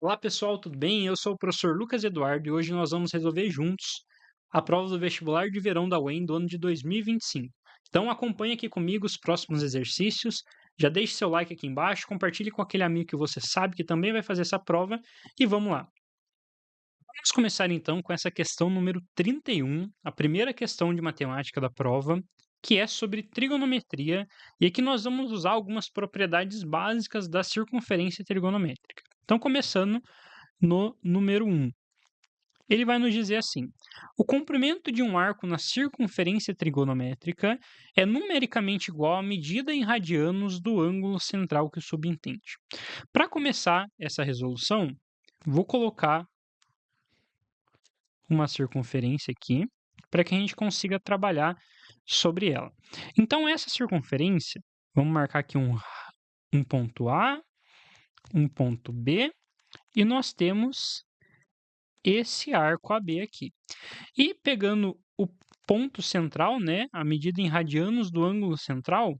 Olá pessoal, tudo bem? Eu sou o professor Lucas Eduardo e hoje nós vamos resolver juntos a prova do vestibular de verão da UEM do ano de 2025. Então acompanhe aqui comigo os próximos exercícios, já deixe seu like aqui embaixo, compartilhe com aquele amigo que você sabe que também vai fazer essa prova e vamos lá. Vamos começar então com essa questão número 31, a primeira questão de matemática da prova, que é sobre trigonometria, e aqui nós vamos usar algumas propriedades básicas da circunferência trigonométrica. Então, começando no número 1. Ele vai nos dizer assim: o comprimento de um arco na circunferência trigonométrica é numericamente igual à medida em radianos do ângulo central que o subentende. Para começar essa resolução, vou colocar uma circunferência aqui para que a gente consiga trabalhar sobre ela. Então, essa circunferência, vamos marcar aqui um ponto A, um ponto B, e nós temos esse arco AB aqui. E pegando o ponto central, né, a medida em radianos do ângulo central,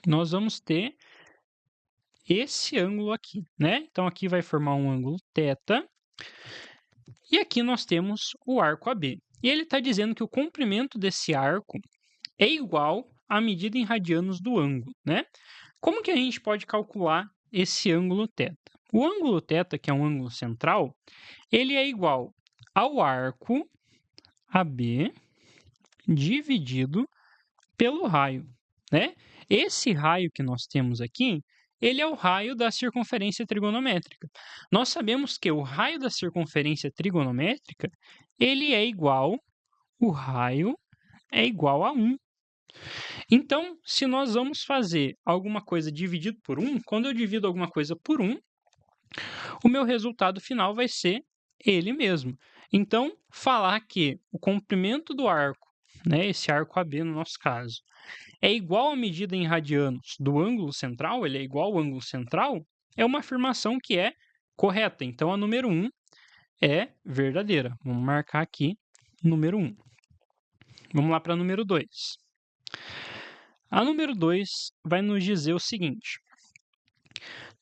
nós vamos ter esse ângulo aqui, né? Então aqui vai formar um ângulo θ. E aqui nós temos o arco AB. E ele está dizendo que o comprimento desse arco é igual à medida em radianos do ângulo, né? Como que a gente pode calcular esse ângulo θ? O ângulo θ, que é um ângulo central, ele é igual ao arco AB dividido pelo raio, né? Esse raio que nós temos aqui, ele é o raio da circunferência trigonométrica. Nós sabemos que o raio da circunferência trigonométrica, ele é igual, o raio é igual a 1. Então, se nós vamos fazer alguma coisa dividido por 1, quando eu divido alguma coisa por 1, o meu resultado final vai ser ele mesmo. Então, falar que o comprimento do arco, né, esse arco AB no nosso caso, é igual à medida em radianos do ângulo central, ele é igual ao ângulo central, é uma afirmação que é correta. Então, a número 1 é verdadeira. Vamos marcar aqui número 1. Vamos lá para a número 2. A número 2 vai nos dizer o seguinte: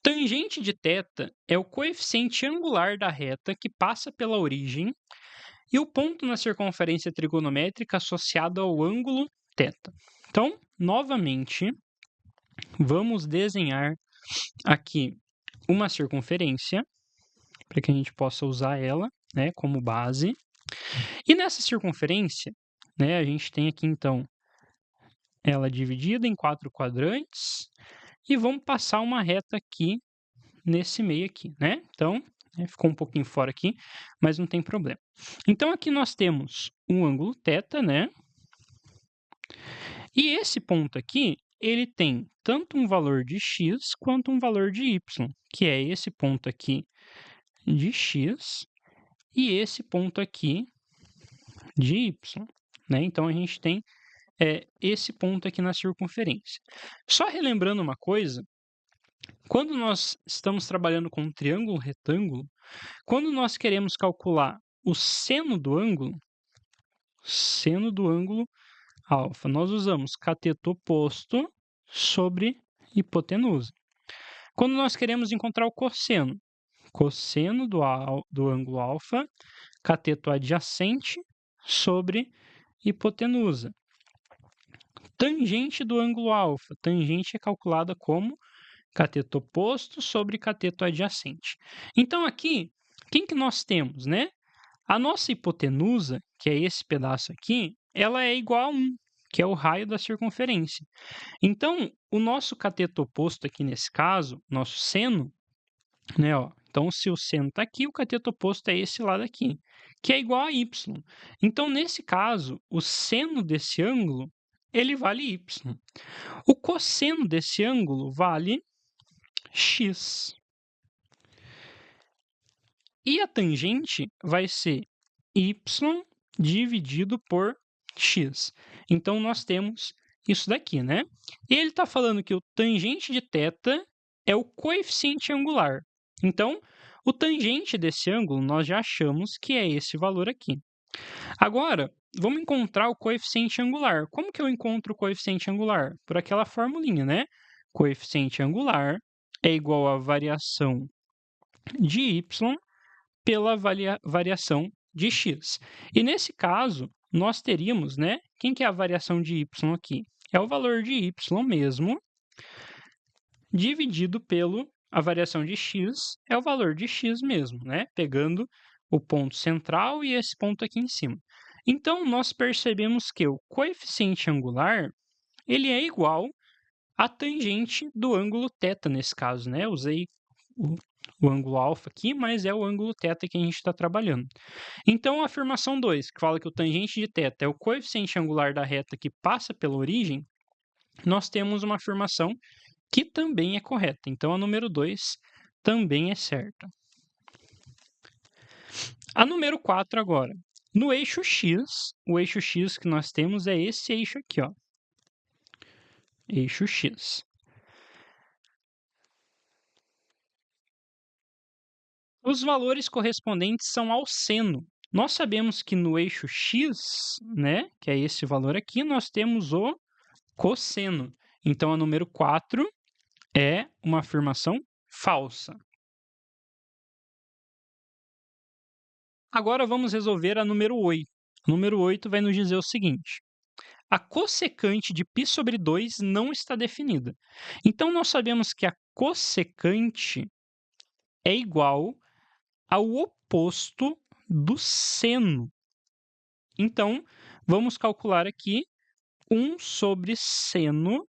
tangente de θ é o coeficiente angular da reta que passa pela origem e o ponto na circunferência trigonométrica associado ao ângulo θ. Então, novamente, vamos desenhar aqui uma circunferência para que a gente possa usar ela, né, como base. E nessa circunferência, né, a gente tem aqui então ela dividida em 4 quadrantes e vamos passar uma reta aqui nesse meio aqui, né? Então, ficou um pouquinho fora aqui, mas não tem problema. Então, aqui nós temos um ângulo θ, né? E esse ponto aqui, ele tem tanto um valor de x quanto um valor de y, que é esse ponto aqui de x e esse ponto aqui de y, né? Então, a gente tem esse ponto aqui na circunferência. Só relembrando uma coisa, quando nós estamos trabalhando com um triângulo retângulo, quando nós queremos calcular o seno do ângulo alfa, nós usamos cateto oposto sobre hipotenusa. Quando nós queremos encontrar o cosseno do ângulo alfa, cateto adjacente sobre hipotenusa. Tangente do ângulo alfa, tangente é calculada como cateto oposto sobre cateto adjacente. Então, aqui, quem que nós temos, né? A nossa hipotenusa, que é esse pedaço aqui, ela é igual a 1, que é o raio da circunferência. Então, o nosso cateto oposto aqui nesse caso, nosso seno, né? Ó, então, se o seno está aqui, o cateto oposto é esse lado aqui, que é igual a y. Então, nesse caso, o seno desse ângulo, ele vale y. O cosseno desse ângulo vale x. E a tangente vai ser y dividido por x. Então, nós temos isso daqui, né? E ele está falando que o tangente de θ é o coeficiente angular. Então, o tangente desse ângulo, nós já achamos que é esse valor aqui. Agora, vamos encontrar o coeficiente angular. Como que eu encontro o coeficiente angular? Por aquela formulinha, né? Coeficiente angular é igual à variação de y pela variação de x. E nesse caso, nós teríamos, né? Quem que é a variação de y aqui? É o valor de y mesmo, dividido pelo a variação de x, é o valor de x mesmo, né? Pegando o ponto central e esse ponto aqui em cima. Então, nós percebemos que o coeficiente angular, ele é igual à tangente do ângulo θ nesse caso, né? Usei o ângulo alfa aqui, mas é o ângulo θ que a gente está trabalhando. Então, a afirmação 2, que fala que o tangente de θ é o coeficiente angular da reta que passa pela origem, nós temos uma afirmação que também é correta. Então, a número 2 também é certa. A número 4 agora. No eixo x, o eixo x que nós temos é esse eixo aqui, ó. Eixo x. Os valores correspondentes são ao seno. Nós sabemos que no eixo x, né, que é esse valor aqui, nós temos o cosseno. Então, a número 4 é uma afirmação falsa. Agora vamos resolver a número 8. A número 8 vai nos dizer o seguinte: a cossecante de π sobre 2 não está definida. Então, nós sabemos que a cossecante é igual ao oposto do seno. Então, vamos calcular aqui 1 sobre seno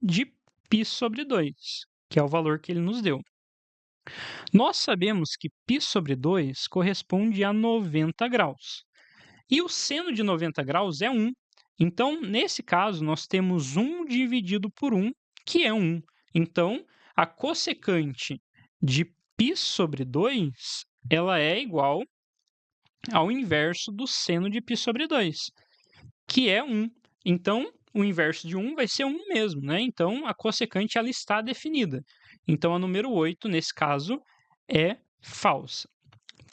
de π sobre 2, que é o valor que ele nos deu. Nós sabemos que π sobre 2 corresponde a 90 graus. E o seno de 90 graus é 1. Então, nesse caso, nós temos 1 dividido por 1, que é 1. Então, a cossecante de π sobre 2, ela é igual ao inverso do seno de π sobre 2, que é 1. Então, o inverso de 1 vai ser 1 mesmo, né? Então, a cossecante ela está definida. Então, a número 8, nesse caso, é falsa.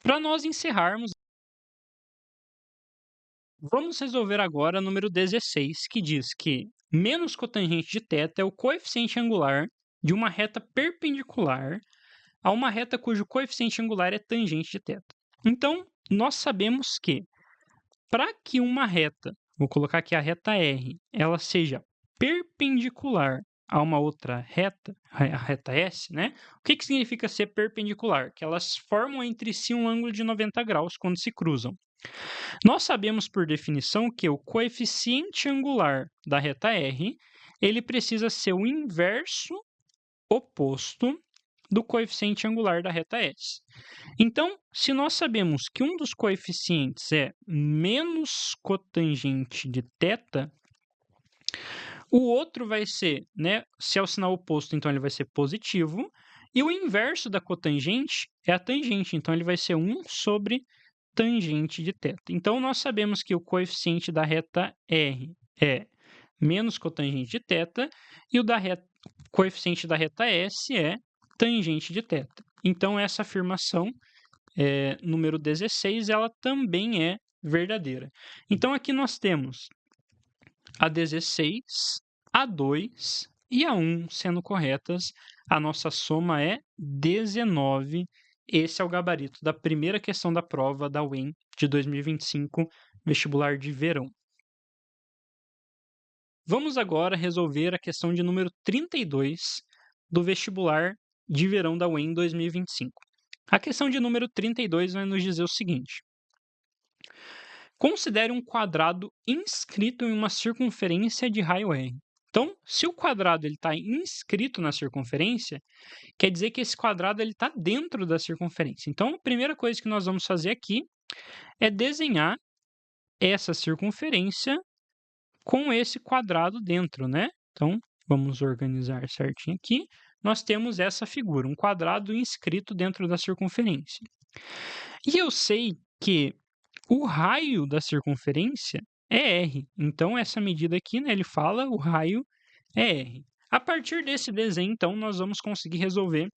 Para nós encerrarmos, vamos resolver agora a número 16, que diz que menos cotangente de θ é o coeficiente angular de uma reta perpendicular a uma reta cujo coeficiente angular é tangente de θ. Então, nós sabemos que para que uma reta, vou colocar aqui a reta R, ela seja perpendicular a uma outra reta, a reta S, né? O que significa ser perpendicular? Que elas formam entre si um ângulo de 90 graus quando se cruzam. Nós sabemos por definição que o coeficiente angular da reta R, ele precisa ser o inverso oposto do coeficiente angular da reta S. Então, se nós sabemos que um dos coeficientes é menos cotangente de θ, o outro vai ser, né, se é o sinal oposto, então ele vai ser positivo, e o inverso da cotangente é a tangente, então ele vai ser 1 sobre tangente de θ. Então, nós sabemos que o coeficiente da reta R é menos cotangente de θ e o coeficiente da reta S é tangente de θ. Então, essa afirmação, número 16, ela também é verdadeira. Então, aqui nós temos a 16, a 2 e a 1 sendo corretas. A nossa soma é 19. Esse é o gabarito da primeira questão da prova da UEM de 2025, vestibular de verão. Vamos agora resolver a questão de número 32 do vestibular de verão da UEM 2025. A questão de número 32 vai nos dizer o seguinte: considere um quadrado inscrito em uma circunferência de raio R. Então, se o quadrado está inscrito na circunferência, quer dizer que esse quadrado está dentro da circunferência. Então, a primeira coisa que nós vamos fazer aqui é desenhar essa circunferência com esse quadrado dentro, né? Então, vamos organizar certinho aqui. Nós temos essa figura, um quadrado inscrito dentro da circunferência. E eu sei que o raio da circunferência é R. Então, essa medida aqui, né, ele fala o raio é R. A partir desse desenho, então, nós vamos conseguir resolver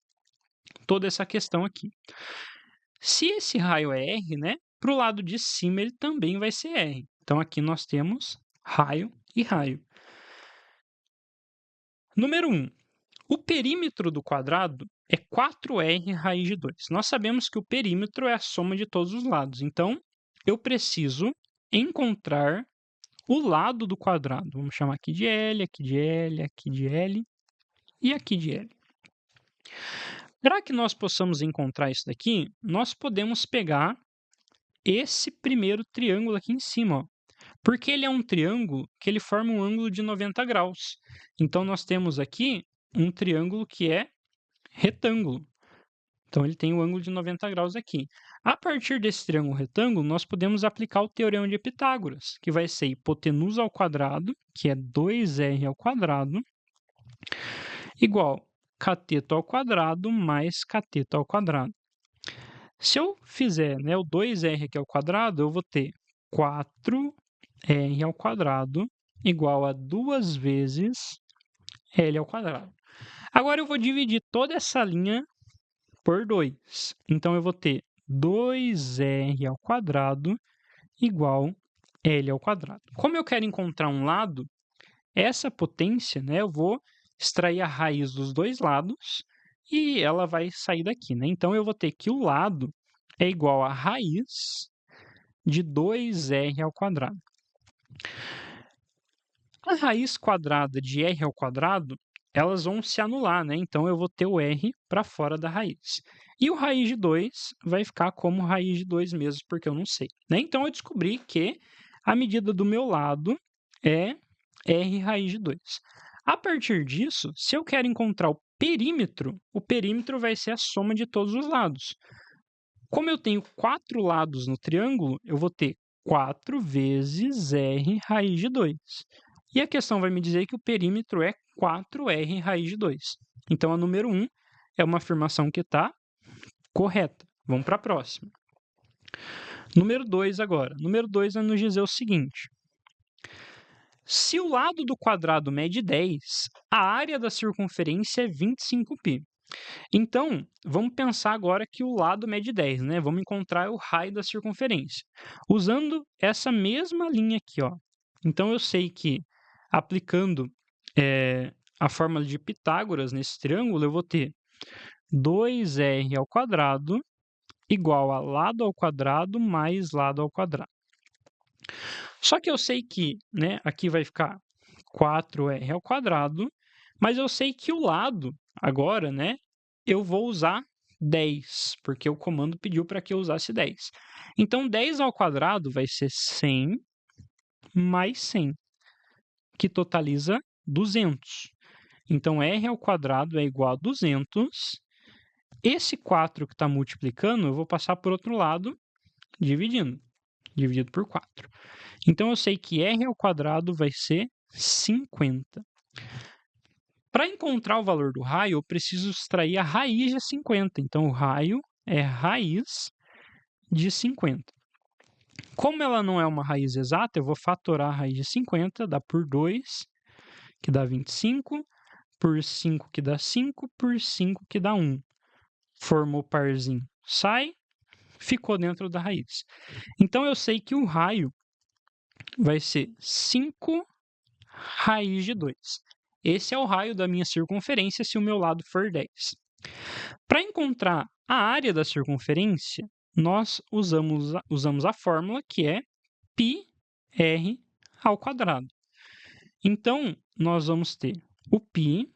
toda essa questão aqui. Se esse raio é R, né, para o lado de cima ele também vai ser R. Então, aqui nós temos raio e raio. Número 1. O perímetro do quadrado é 4r raiz de 2. Nós sabemos que o perímetro é a soma de todos os lados, então eu preciso encontrar o lado do quadrado. Vamos chamar aqui de L, aqui de L, aqui de L e aqui de L. Para que nós possamos encontrar isso daqui, nós podemos pegar esse primeiro triângulo aqui em cima, ó, porque ele é um triângulo que ele forma um ângulo de 90 graus. Então, nós temos aqui um triângulo que é retângulo. Então, ele tem o ângulo de 90 graus aqui. A partir desse triângulo retângulo, nós podemos aplicar o teorema de Pitágoras, que vai ser hipotenusa ao quadrado, que é 2r ao quadrado, igual cateto ao quadrado mais cateto ao quadrado. Se eu fizer, né, o 2r aqui ao quadrado, eu vou ter 4r ao quadrado igual a 2 vezes l ao quadrado. Agora eu vou dividir toda essa linha por 2. Então eu vou ter 2r ao quadrado igual l ao quadrado. Como eu quero encontrar um lado, essa potência, né, eu vou extrair a raiz dos dois lados e ela vai sair daqui, né? Então eu vou ter que o lado é igual a raiz de 2r ao quadrado. A raiz quadrada de r ao quadrado, elas vão se anular, né? Então eu vou ter o r para fora da raiz. E o raiz de 2 vai ficar como raiz de 2 mesmo, porque eu não sei, né? Então eu descobri que a medida do meu lado é r raiz de 2. A partir disso, se eu quero encontrar o perímetro vai ser a soma de todos os lados. Como eu tenho 4 lados no triângulo, eu vou ter 4 vezes r raiz de 2. E a questão vai me dizer que o perímetro é 4r raiz de 2. Então, a número 1 é uma afirmação que está correta. Vamos para a próxima. Número 2 agora. Número 2 vai nos dizer o seguinte. Se o lado do quadrado mede 10, a área da circunferência é 25π. Então, vamos pensar agora que o lado mede 10, né? Vamos encontrar o raio da circunferência. Usando essa mesma linha aqui, ó. Então, eu sei que aplicando a fórmula de Pitágoras nesse triângulo, eu vou ter 2r ao quadrado igual a lado ao quadrado mais lado ao quadrado. Só que eu sei que, né, aqui vai ficar 4r ao quadrado, mas eu sei que o lado, agora, né, eu vou usar 10, porque o comando pediu para que eu usasse 10. Então, 10 ao quadrado vai ser 100 mais 100, que totaliza 200. Então, r ao quadrado é igual a 200. Esse 4 que está multiplicando, eu vou passar por outro lado, dividido por 4. Então, eu sei que r ao quadrado vai ser 50. Para encontrar o valor do raio, eu preciso extrair a raiz de 50. Então, o raio é raiz de 50. Como ela não é uma raiz exata, eu vou fatorar a raiz de 50, dá por 2, que dá 25, por 5, que dá 5, por 5, que dá 1. Formou parzinho, sai, ficou dentro da raiz. Então, eu sei que o raio vai ser 5 raiz de 2. Esse é o raio da minha circunferência se o meu lado for 10. Para encontrar a área da circunferência, nós usamos a fórmula que é πr ao quadrado. Então, nós vamos ter o π,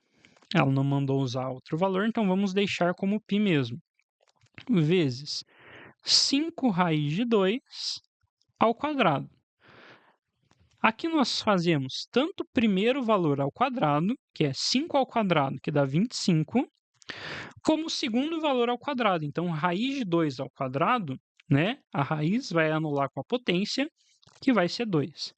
ela não mandou usar outro valor, então vamos deixar como π mesmo, vezes 5 raiz de 2 ao quadrado. Aqui nós fazemos tanto o primeiro valor ao quadrado, que é 5 ao quadrado, que dá 25, como o segundo valor ao quadrado. Então, raiz de 2 ao quadrado, né? A raiz vai anular com a potência, que vai ser 2.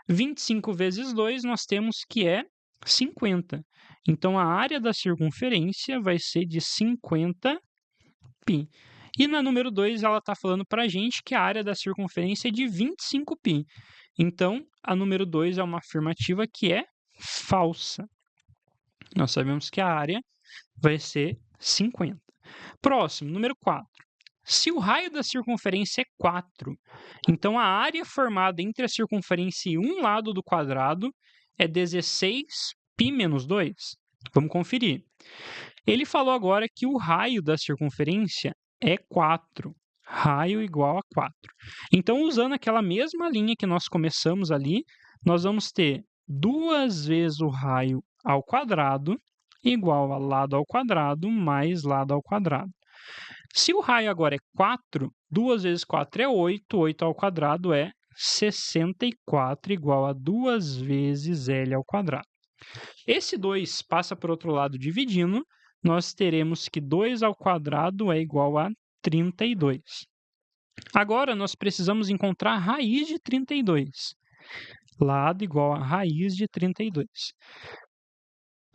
25 vezes 2 nós temos que é 50. Então, a área da circunferência vai ser de 50π. E na número 2, ela está falando para a gente que a área da circunferência é de 25π. Então, a número 2 é uma afirmativa que é falsa. Nós sabemos que a área vai ser 50. Próximo, número 4. Se o raio da circunferência é 4, então a área formada entre a circunferência e um lado do quadrado é 16π menos 2. Vamos conferir. Ele falou agora que o raio da circunferência é 4. Raio igual a 4. Então, usando aquela mesma linha que nós começamos ali, nós vamos ter 2 vezes o raio ao quadrado igual a lado ao quadrado mais lado ao quadrado. Se o raio agora é 4, 2 vezes 4 é 8, 8 ao quadrado é 64 igual a 2 vezes L ao quadrado. Esse 2 passa para o outro lado dividindo, nós teremos que 2 ao quadrado é igual a 32. Agora, nós precisamos encontrar a raiz de 32. Lado igual a raiz de 32.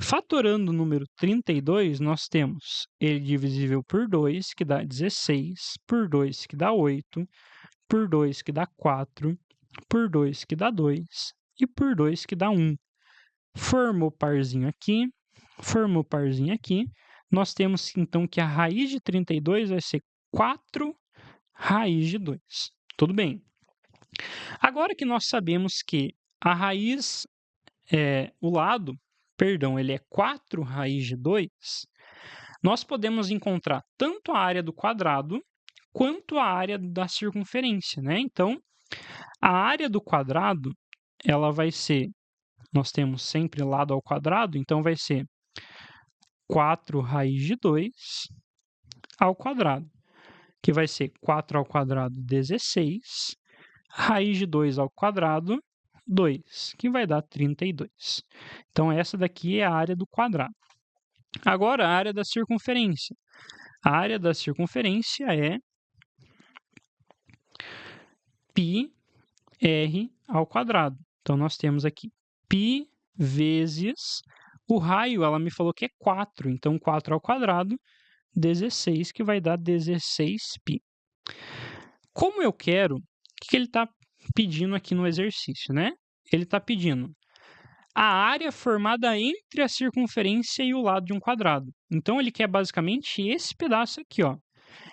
Fatorando o número 32, nós temos ele divisível por 2, que dá 16, por 2, que dá 8, por 2, que dá 4, por 2, que dá 2, e por 2, que dá 1. Formou parzinho aqui, formou parzinho aqui. Nós temos, então, que a raiz de 32 vai ser 4 raiz de 2. Tudo bem. Agora que nós sabemos que a raiz, o lado, ele é 4 raiz de 2, nós podemos encontrar tanto a área do quadrado quanto a área da circunferência, né? Então, a área do quadrado, ela vai ser, nós temos sempre lado ao quadrado, então vai ser 4 raiz de 2 ao quadrado, que vai ser 4 ao quadrado, 16, raiz de 2 ao quadrado, 2, que vai dar 32. Então, essa daqui é a área do quadrado. Agora, a área da circunferência. A área da circunferência é πr ao quadrado. Então, nós temos aqui π vezes o raio, ela me falou que é 4, então 4 ao quadrado, 16, que vai dar 16π. Como eu quero, o que ele está pedindo aqui no exercício, né? Ele está pedindo a área formada entre a circunferência e o lado de um quadrado. Então, ele quer basicamente esse pedaço aqui, ó.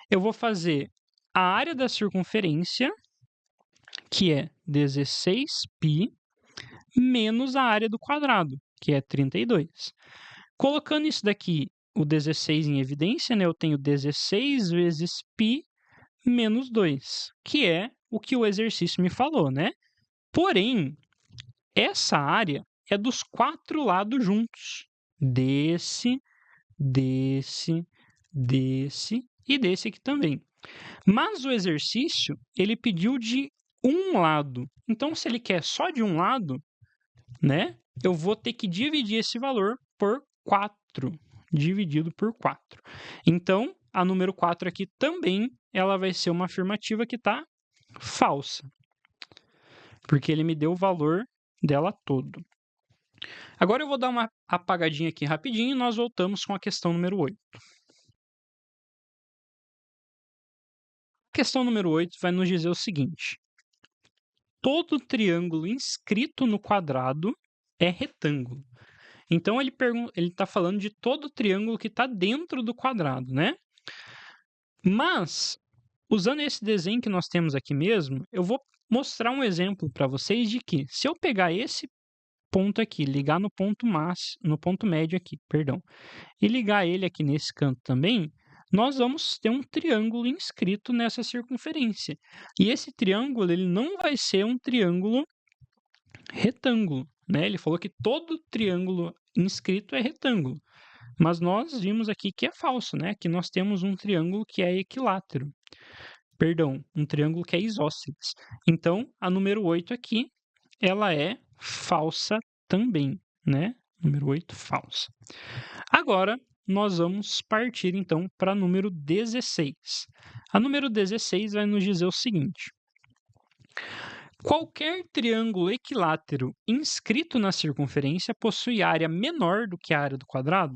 Eu vou fazer a área da circunferência, que é 16π, menos a área do quadrado, que é 32. Colocando isso daqui, o 16 em evidência, né? Eu tenho 16 vezes π menos 2, que é o que o exercício me falou, né? Porém, essa área é dos 4 lados juntos. Desse, desse, desse e desse aqui também. Mas o exercício, ele pediu de um lado. Então, se ele quer só de um lado, né? Eu vou ter que dividir esse valor por 4. Dividido por 4. Então, a número 4 aqui também, ela vai ser uma afirmativa que está falsa. Porque ele me deu o valor dela todo. Agora eu vou dar uma apagadinha aqui rapidinho e nós voltamos com a questão número 8. A questão número 8 vai nos dizer o seguinte. Todo triângulo inscrito no quadrado é retângulo. Então, ele está falando de todo triângulo que está dentro do quadrado, né? Mas, usando esse desenho que nós temos aqui mesmo, eu vou mostrar um exemplo para vocês de que, se eu pegar esse ponto aqui, ligar no ponto médio aqui, e ligar ele aqui nesse canto também, nós vamos ter um triângulo inscrito nessa circunferência. E esse triângulo, ele não vai ser um triângulo retângulo, né? Ele falou que todo triângulo inscrito é retângulo. Mas nós vimos aqui que é falso, né? Que nós temos um triângulo que é equilátero. Um triângulo que é isósceles. Então, a número 8 aqui, ela é falsa também, né? Número 8, falsa. Agora, nós vamos partir, então, para a número 16. A número 16 vai nos dizer o seguinte. Qualquer triângulo equilátero inscrito na circunferência possui área menor do que a área do quadrado?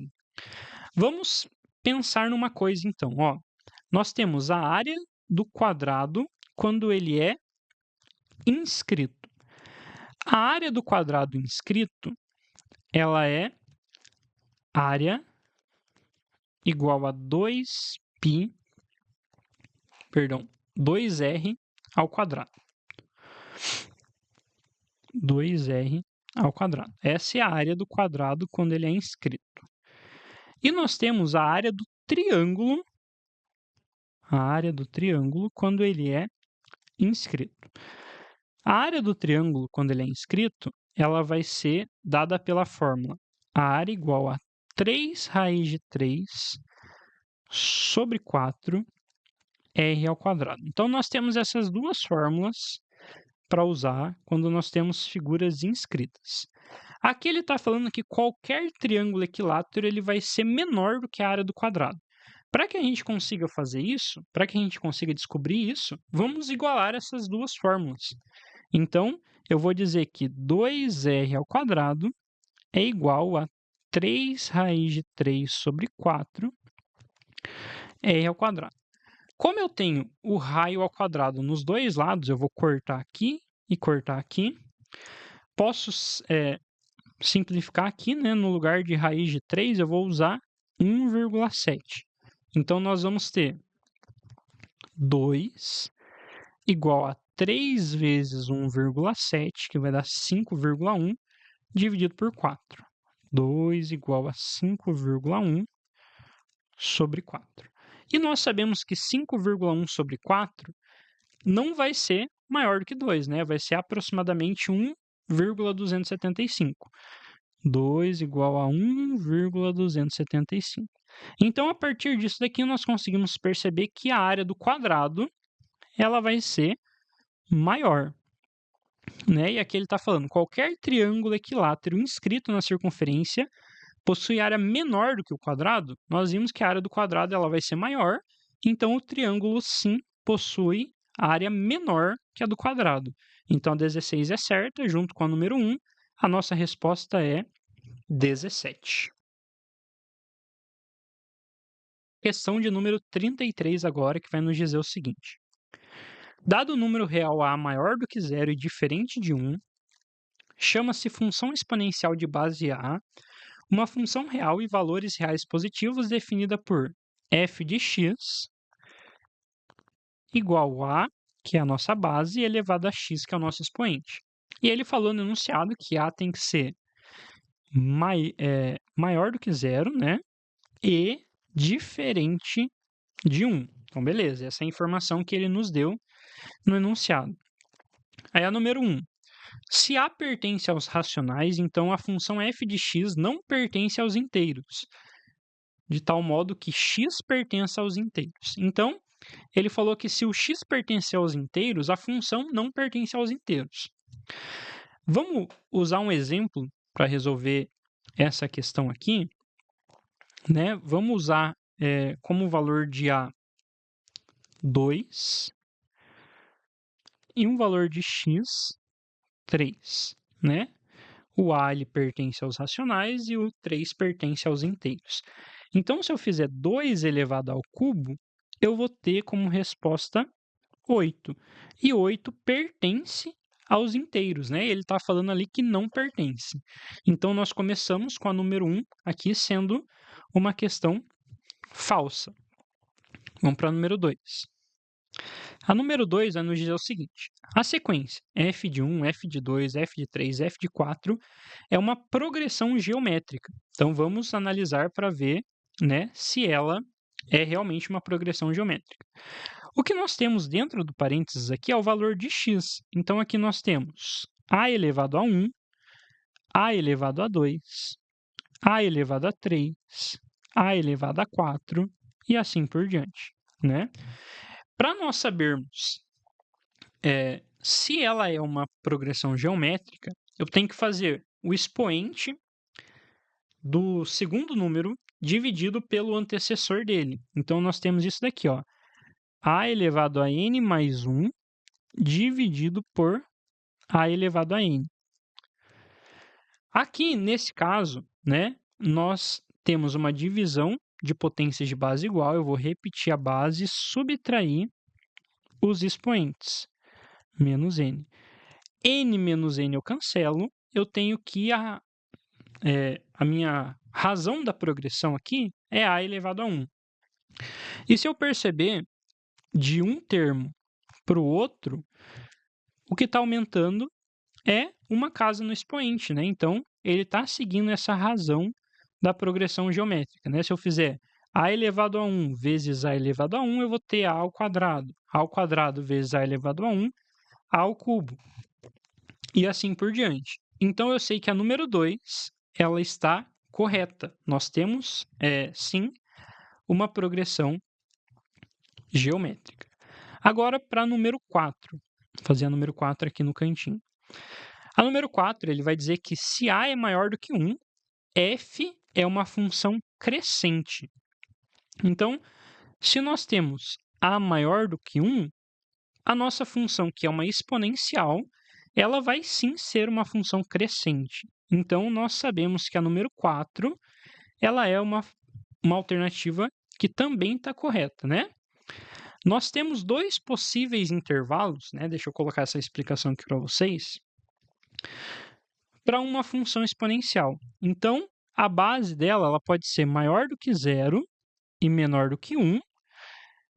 Vamos pensar numa coisa, então. Ó. Nós temos a área do quadrado quando ele é inscrito. A área do quadrado inscrito, ela é área igual a 2r ao quadrado. 2r ao quadrado. Essa é a área do quadrado quando ele é inscrito. E nós temos a área do triângulo, quando ele é inscrito. A área do triângulo, quando ele é inscrito, ela vai ser dada pela fórmula a área igual a 3 raiz de 3 sobre 4 r ao quadrado. Então, nós temos essas duas fórmulas para usar quando nós temos figuras inscritas. Aqui ele está falando que qualquer triângulo equilátero ele vai ser menor do que a área do quadrado. Para que a gente consiga fazer isso, para que a gente consiga descobrir isso, vamos igualar essas duas fórmulas. Então, eu vou dizer que 2r ao quadrado é igual a 3 raiz de 3 sobre 4 r ao quadrado. Como eu tenho o raio ao quadrado nos dois lados, eu vou cortar aqui e cortar aqui. Posso simplificar aqui, né? No lugar de raiz de 3, eu vou usar 1,7. Então, nós vamos ter 2 igual a 3 vezes 1,7, que vai dar 5,1, dividido por 4. 2 igual a 5,1 sobre 4. E nós sabemos que 5,1 sobre 4 não vai ser maior do que 2, né? Vai ser aproximadamente 1,275. 2 igual a 1,275. Então, a partir disso daqui, nós conseguimos perceber que a área do quadrado ela vai ser maior. Né? E aqui ele está falando, qualquer triângulo equilátero inscrito na circunferência possui área menor do que o quadrado. Nós vimos que a área do quadrado ela vai ser maior, então o triângulo sim possui área menor que a do quadrado. Então, a 16 é certa, junto com a número 1, a nossa resposta é 17. Questão de número 33 agora, que vai nos dizer o seguinte. Dado o número real a maior do que zero e diferente de 1, chama-se função exponencial de base A, uma função real e valores reais positivos definida por f de x igual a, que é a nossa base, elevado a x, que é o nosso expoente. E ele falou no enunciado que A tem que ser maior do que zero, né? E diferente de 1. Então, beleza, essa é a informação que ele nos deu no enunciado. Aí a número 1. Se A pertence aos racionais, então a função f de x não pertence aos inteiros, de tal modo que x pertence aos inteiros. Então, ele falou que se o x pertence aos inteiros, a função não pertence aos inteiros. Vamos usar um exemplo para resolver essa questão aqui. Né? Vamos usar como valor de A 2 e um valor de x 3, né? O A ele pertence aos racionais e o 3 pertence aos inteiros. Então, se eu fizer 2 elevado ao cubo, eu vou ter como resposta 8. E 8 pertence aos inteiros, né? Ele está falando ali que não pertence. Então, nós começamos com a número 1 aqui sendo uma questão falsa. Vamos para a número 2. A número 2 vai nos dizer o seguinte: a sequência f de 1, f de 2, f de 3, f de 4 é uma progressão geométrica. Então, vamos analisar para ver, né, se ela é realmente uma progressão geométrica. O que nós temos dentro do parênteses aqui é o valor de x. Então, aqui nós temos a elevado a 1, a elevado a 2, a elevado a 3, a elevado a 4 e assim por diante, né? Para nós sabermos se ela é uma progressão geométrica, eu tenho que fazer o expoente do segundo número dividido pelo antecessor dele. Então, nós temos isso daqui, ó, a elevado a n mais 1 dividido por a elevado a n. Aqui, nesse caso, né, nós temos uma divisão de potências de base igual. Eu vou repetir a base e subtrair os expoentes. Menos n. N menos n eu cancelo. Eu tenho que a minha razão da progressão aqui é a elevado a 1. E se eu perceber, de um termo para o outro, o que está aumentando é uma casa no expoente, né? Então, ele está seguindo essa razão da progressão geométrica, né? Se eu fizer a elevado a 1 vezes a elevado a 1, eu vou ter a ao quadrado vezes a elevado a 1, a ao cubo, e assim por diante. Então, eu sei que a número 2, ela está correta. Nós temos, sim, uma progressão geométrica. Agora, para a número 4. Vou fazer a número 4 aqui no cantinho. A número 4, ele vai dizer que se A é maior do que 1, f é uma função crescente. Então, se nós temos A maior do que 1, a nossa função, que é uma exponencial, ela vai sim ser uma função crescente. Então, nós sabemos que a número 4, ela é uma alternativa que também está correta, né? Nós temos dois possíveis intervalos, né? Deixa eu colocar essa explicação aqui para vocês, para uma função exponencial. Então, a base dela ela pode ser maior do que 0 e menor do que 1,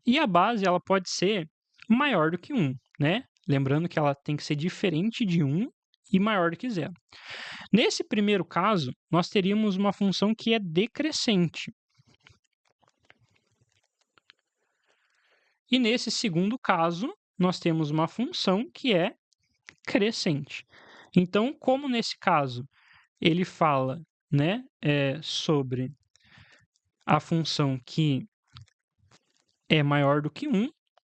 e a base ela pode ser maior do que 1, né? Lembrando que ela tem que ser diferente de 1 e maior do que 0. Nesse primeiro caso, nós teríamos uma função que é decrescente. E nesse segundo caso, nós temos uma função que é crescente. Então, como nesse caso ele fala, né, sobre a função que é maior do que 1,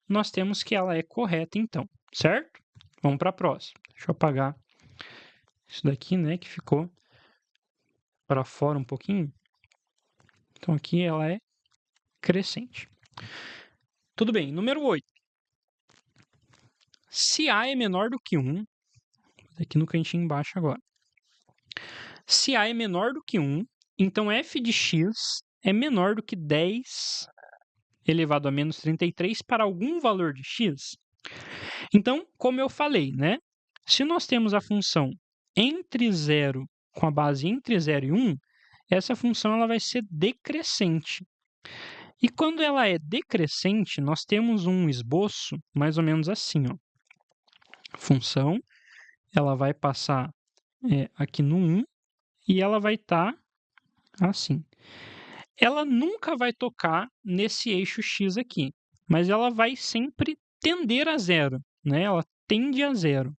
nós temos que ela é correta então, certo? Vamos para a próxima. Deixa eu apagar isso daqui, né, que ficou para fora um pouquinho. Então, aqui ela é crescente. Tudo bem, número 8. Se A é menor do que 1, aqui no cantinho embaixo agora. Se A é menor do que 1, então f de x é menor do que 10 elevado a menos 33 para algum valor de x. Então, como eu falei, né? Se nós temos a função entre 0, com a base entre 0 e 1, essa função ela vai ser decrescente. E quando ela é decrescente, nós temos um esboço mais ou menos assim, ó. A função ela vai passar aqui no 1 e ela vai estar assim. Ela nunca vai tocar nesse eixo x aqui, mas ela vai sempre tender a 0, né? Ela tende a 0.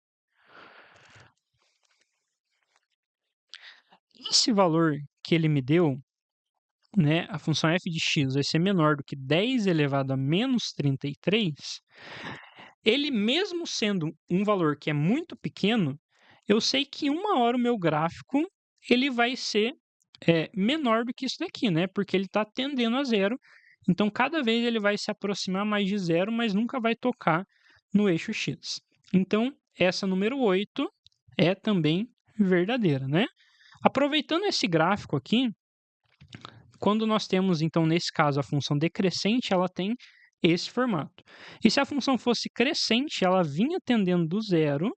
Esse valor que ele me deu, né, a função f de x vai ser menor do que 10 elevado a menos 33, ele mesmo sendo um valor que é muito pequeno, eu sei que uma hora o meu gráfico ele vai ser menor do que isso daqui, né? Porque ele está tendendo a 0. Então, cada vez ele vai se aproximar mais de 0, mas nunca vai tocar no eixo x. Então, essa número 8 é também verdadeira, né? Aproveitando esse gráfico aqui, quando nós temos, então, nesse caso, a função decrescente, ela tem esse formato. E se a função fosse crescente, ela vinha tendendo do 0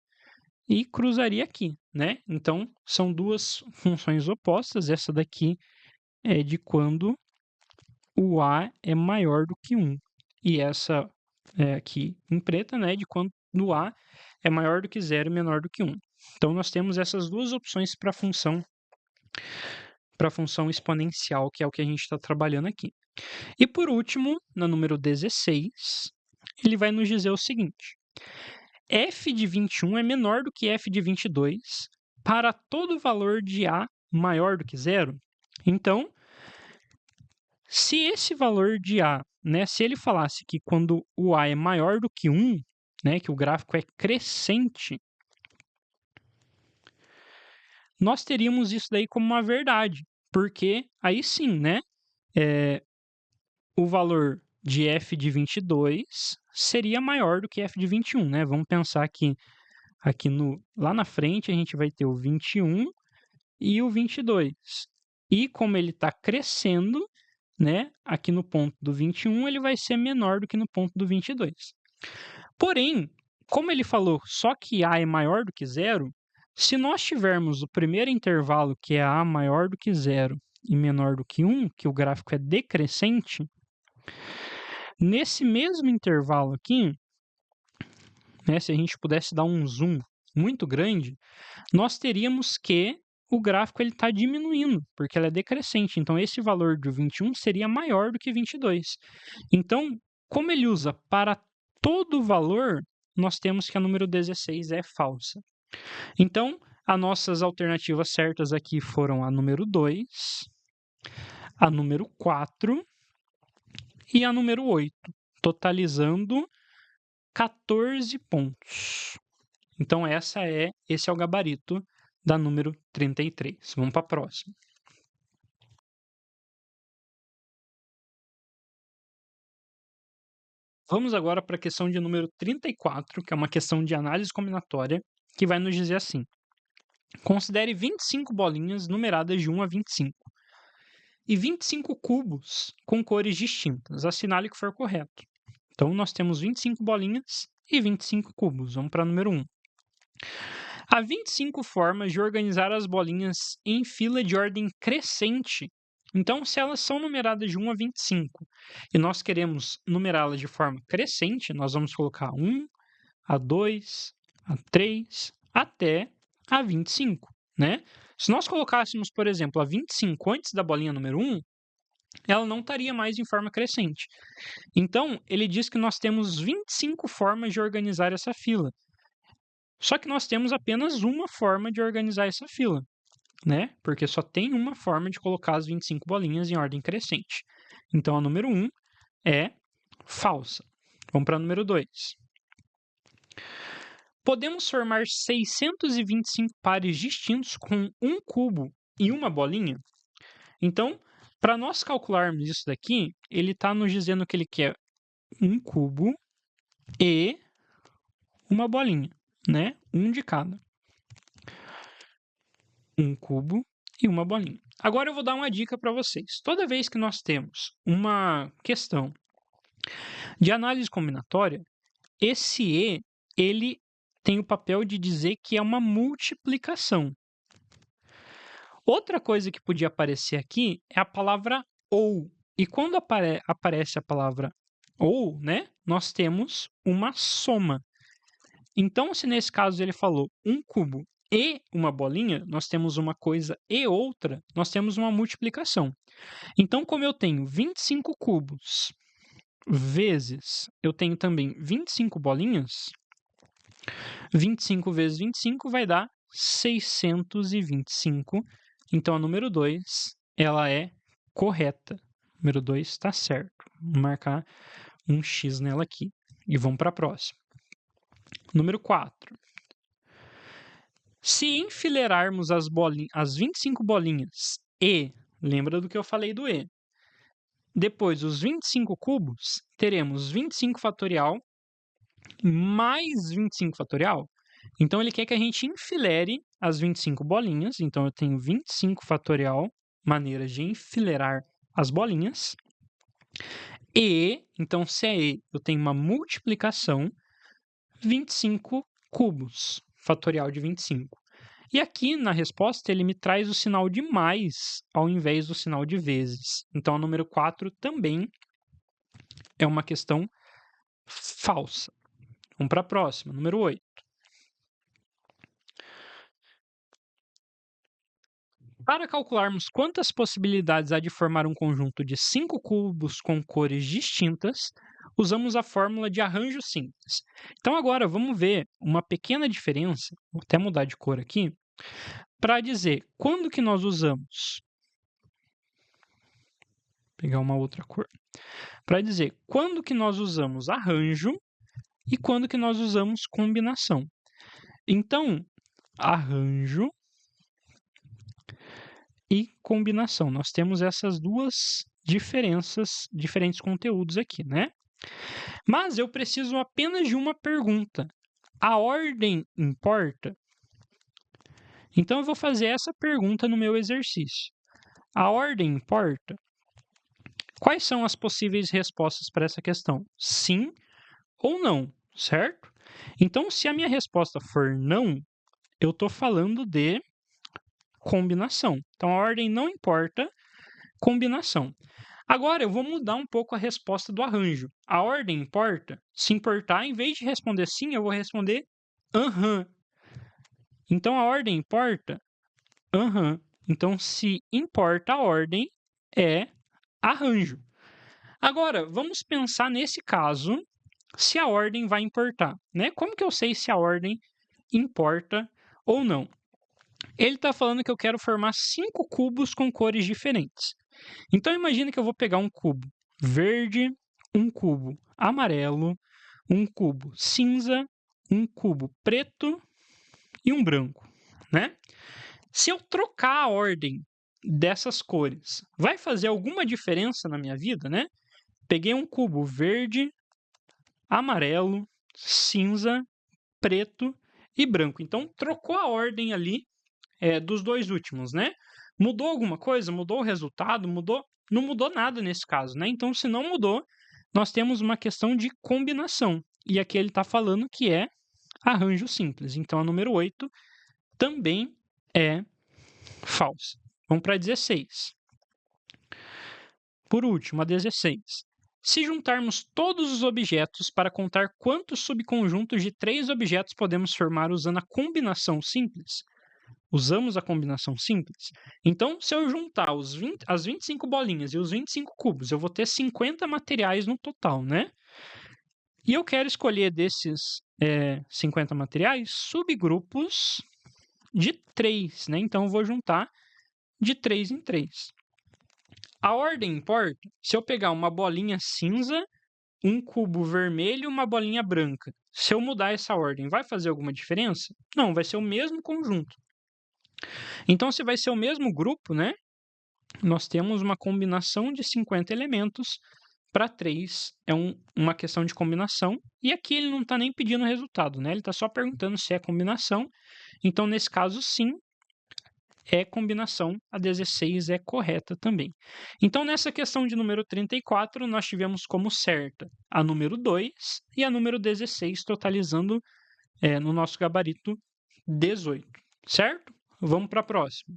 e cruzaria aqui, né? Então, são duas funções opostas. Essa daqui é de quando o A é maior do que 1. E essa aqui em preta, né, de quando o A é maior do que 0 e menor do que 1. Então, nós temos essas duas opções para a função exponencial, que é o que a gente está trabalhando aqui. E por último, na número 16, ele vai nos dizer o seguinte: f de 21 é menor do que f de 22 para todo valor de A maior do que 0. Então, se esse valor de A, né, se ele falasse que quando o A é maior do que 1, né, que o gráfico é crescente, nós teríamos isso daí como uma verdade, porque aí sim, né, o valor de f de 22 seria maior do que f de 21, né? Vamos pensar que aqui lá na frente a gente vai ter o 21 e o 22. E como ele está crescendo, né, aqui no ponto do 21, ele vai ser menor do que no ponto do 22. Porém, como ele falou só que A é maior do que 0, se nós tivermos o primeiro intervalo, que é A maior do que 0 e menor do que 1, que o gráfico é decrescente, nesse mesmo intervalo aqui, né, se a gente pudesse dar um zoom muito grande, nós teríamos que o gráfico está diminuindo, porque ela é decrescente. Então, esse valor de 21 seria maior do que 22. Então, como ele usa para todo valor, nós temos que a número 16 é falsa. Então, as nossas alternativas certas aqui foram a número 2, a número 4 e a número 8, totalizando 14 pontos. Então, esse é o gabarito da número 33. Vamos para a próxima. Vamos agora para a questão de número 34, que é uma questão de análise combinatória, que vai nos dizer assim: considere 25 bolinhas numeradas de 1 a 25 e 25 cubos com cores distintas. Assinale o que for correto. Então, nós temos 25 bolinhas e 25 cubos. Vamos para o número 1. Há 25 formas de organizar as bolinhas em fila de ordem crescente. Então, se elas são numeradas de 1 a 25 e nós queremos numerá-las de forma crescente, nós vamos colocar 1, a 2, a 3, até a 25, né? Se nós colocássemos, por exemplo, a 25 antes da bolinha número 1, ela não estaria mais em forma crescente. Então, ele diz que nós temos 25 formas de organizar essa fila. Só que nós temos apenas uma forma de organizar essa fila, né? Porque só tem uma forma de colocar as 25 bolinhas em ordem crescente. Então, a número 1 é falsa. Vamos para a número 2. Podemos formar 625 pares distintos com um cubo e uma bolinha? Então, para nós calcularmos isso daqui, ele está nos dizendo que ele quer um cubo e uma bolinha, né? Um de cada. Um cubo e uma bolinha. Agora eu vou dar uma dica para vocês. Toda vez que nós temos uma questão de análise combinatória, esse E, ele tem o papel de dizer que é uma multiplicação. Outra coisa que podia aparecer aqui é a palavra ou. E quando aparece a palavra ou, né, nós temos uma soma. Então, se nesse caso ele falou um cubo e uma bolinha, nós temos uma coisa e outra, nós temos uma multiplicação. Então, como eu tenho 25 cubos vezes, eu tenho também 25 bolinhas, 25 vezes 25 vai dar 625. Então, a número 2, ela é correta. Número 2 está certo. Vou marcar um X nela aqui. E vamos para a próxima. Número 4. Se enfileirarmos as 25 bolinhas e, lembra do que eu falei do E, depois os 25 cubos, teremos 25 fatorial mais 25 fatorial. Então, ele quer que a gente enfileire as 25 bolinhas. Então, eu tenho 25 fatorial maneiras de enfileirar as bolinhas. E, então, se é E, eu tenho uma multiplicação, 25 cubos, fatorial de 25. E aqui, na resposta, ele me traz o sinal de mais ao invés do sinal de vezes. Então, a número 4 também é uma questão falsa. Vamos para a próxima, número 8. Para calcularmos quantas possibilidades há de formar um conjunto de 5 cubos com cores distintas, usamos a fórmula de arranjo simples. Então, agora vamos ver uma pequena diferença, vou até mudar de cor aqui, para dizer quando que nós usamos. Vou pegar uma outra cor. Para dizer quando que nós usamos arranjo e quando que nós usamos combinação. Então, arranjo e combinação. Nós temos essas duas diferentes conteúdos aqui, né? Mas eu preciso apenas de uma pergunta. A ordem importa? Então, eu vou fazer essa pergunta no meu exercício. A ordem importa? Quais são as possíveis respostas para essa questão? Sim ou não, certo? Então, se a minha resposta for não, eu estou falando de combinação. Então, a ordem não importa, combinação. Agora, eu vou mudar um pouco a resposta do arranjo. A ordem importa? Se importar, em vez de responder sim, eu vou responder aham. Então, a ordem importa? Aham. Então, se importa a ordem, é arranjo. Agora, vamos pensar nesse caso, se a ordem vai importar, né? Como que eu sei se a ordem importa ou não? Ele está falando que eu quero formar 5 cubos com cores diferentes. Então, imagina que eu vou pegar um cubo verde, um cubo amarelo, um cubo cinza, um cubo preto e um branco, né? Se eu trocar a ordem dessas cores, vai fazer alguma diferença na minha vida, né? Peguei um cubo verde, amarelo, cinza, preto e branco. Então, trocou a ordem ali dos dois últimos, né? Mudou alguma coisa? Mudou o resultado? Mudou? Não mudou nada nesse caso, né? Então, se não mudou, nós temos uma questão de combinação. E aqui ele está falando que é arranjo simples. Então, a número 8 também é falsa. Vamos para 16. Por último, a 16. Se juntarmos todos os objetos para contar quantos subconjuntos de 3 objetos podemos formar usando a combinação simples, usamos a combinação simples. Então, se eu juntar as 25 bolinhas e os 25 cubos, eu vou ter 50 materiais no total, né? E eu quero escolher desses 50 materiais subgrupos de 3, né? Então, eu vou juntar de 3 em 3. A ordem importa se eu pegar uma bolinha cinza, um cubo vermelho e uma bolinha branca. Se eu mudar essa ordem, vai fazer alguma diferença? Não, vai ser o mesmo conjunto. Então, se vai ser o mesmo grupo, né? Nós temos uma combinação de 50 elementos para 3. É uma questão de combinação. E aqui ele não está nem pedindo o resultado, né? Ele está só perguntando se é combinação. Então, nesse caso, sim, é combinação. A 16 é correta também. Então, nessa questão de número 34, nós tivemos como certa a número 2 e a número 16, totalizando no nosso gabarito 18. Certo? Vamos para a próxima.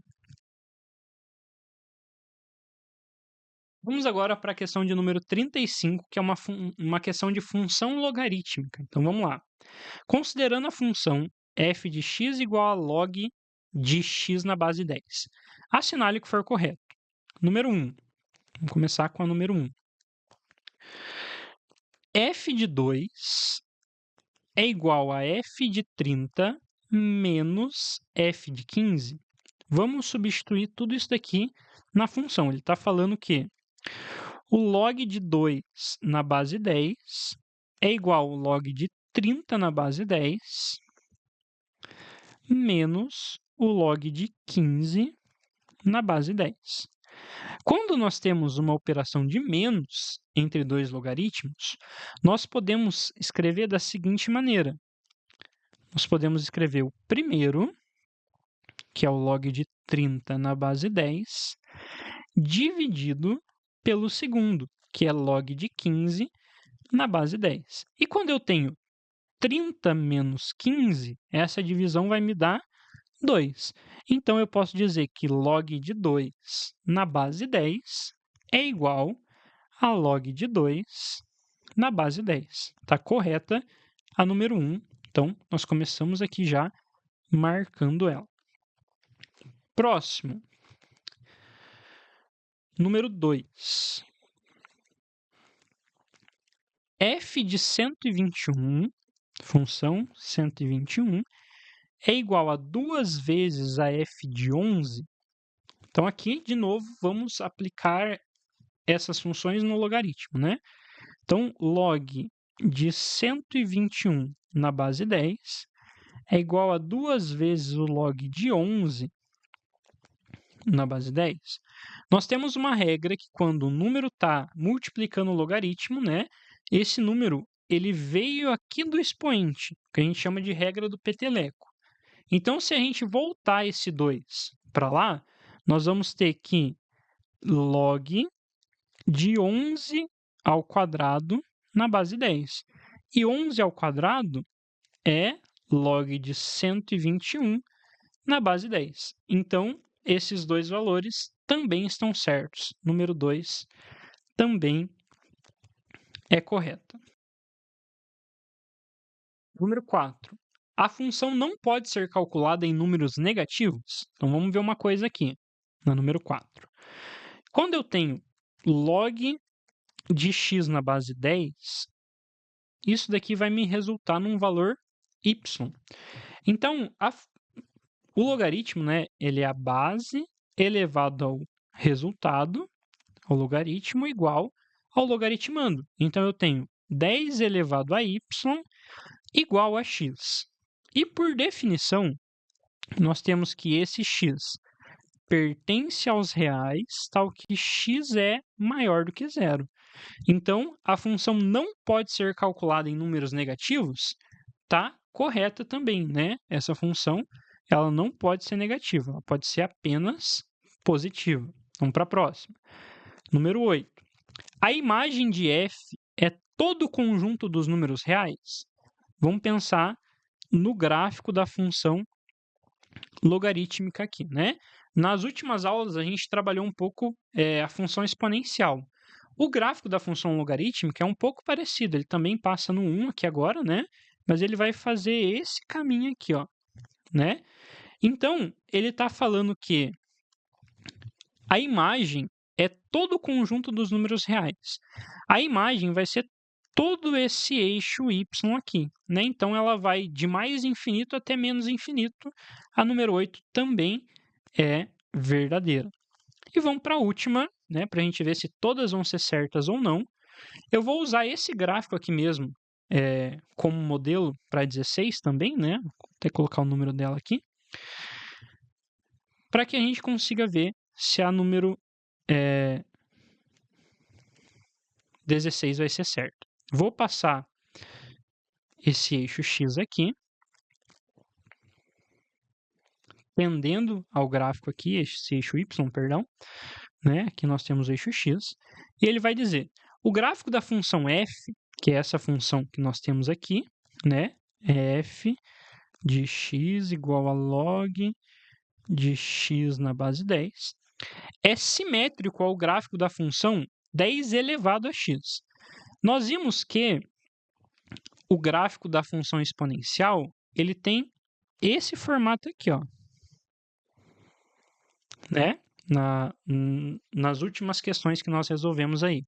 Vamos agora para a questão de número 35, que é uma questão de função logarítmica. Então vamos lá. Considerando a função f de x igual a log de x na base 10, assinale o que for correto. Número 1. Vamos começar com a número 1. f de 2 é igual a f de 30 menos f de 15. Vamos substituir tudo isso daqui na função. Ele está falando que o log de 2 na base 10 é igual ao log de 30 na base 10 menos o log de 15 na base 10. Quando nós temos uma operação de menos entre dois logaritmos, nós podemos escrever da seguinte maneira. Nós podemos escrever o primeiro, que é o log de 30 na base 10, dividido pelo segundo, que é log de 15 na base 10. E quando eu tenho 30 menos 15, essa divisão vai me dar 2. Então, eu posso dizer que log de 2 na base 10 é igual a log de 2 na base 10. Está correta a número 1. Então, nós começamos aqui já marcando ela. Próximo. Número 2. f de 121, função 121, é igual a 2 vezes a f de 11. Então, aqui, de novo, vamos aplicar essas funções no logaritmo, né? Então, log de 121 na base 10 é igual a 2 vezes o log de 11 na base 10. Nós temos uma regra que quando o número está multiplicando o logaritmo, né? Esse número ele veio aqui do expoente, que a gente chama de regra do peteleco. Então, se a gente voltar esse 2 para lá, nós vamos ter que log de 11 ao quadrado na base 10. E 11 ao quadrado é log de 121 na base 10. Então, esses dois valores também estão certos. Número 2 também é correta. Número 4. a função não pode ser calculada em números negativos? Então, vamos ver uma coisa aqui, na número 4. Quando eu tenho log de x na base 10, isso daqui vai me resultar num valor y. Então, o logaritmo, né, ele é a base elevado ao resultado, ao logaritmo, igual ao logaritmando. Então, eu tenho 10 elevado a y igual a x. E, por definição, nós temos que esse x pertence aos reais, tal que x é maior do que zero. Então, a função não pode ser calculada em números negativos, tá correta também, né? Essa função, ela não pode ser negativa, ela pode ser apenas positiva. Vamos para a próxima. Número 8. A imagem de f é todo o conjunto dos números reais? Vamos pensar no gráfico da função logarítmica aqui, né? Nas últimas aulas, a gente trabalhou um pouco a função exponencial. O gráfico da função logarítmica é um pouco parecido, ele também passa no 1 aqui agora, né? Mas ele vai fazer esse caminho aqui, ó, né? Então, ele está falando que a imagem é todo o conjunto dos números reais. A imagem vai ser todo esse eixo y aqui, né? Então, ela vai de mais infinito até menos infinito. A número 8 também é verdadeira. E vamos para a última, né? Para a gente ver se todas vão ser certas ou não. Eu vou usar esse gráfico aqui mesmo como modelo para 16 também, né? Vou até colocar o número dela aqui. Para que a gente consiga ver se a número 16 vai ser certa. Vou passar esse eixo x aqui, tendendo ao gráfico aqui, esse eixo y, perdão, né? Aqui nós temos o eixo x, e ele vai dizer, o gráfico da função f, que é essa função que nós temos aqui, né? É f de x igual a log de x na base 10, é simétrico ao gráfico da função 10 elevado a x. Nós vimos que o gráfico da função exponencial, ele tem esse formato aqui, ó, né? Nas últimas questões que nós resolvemos aí.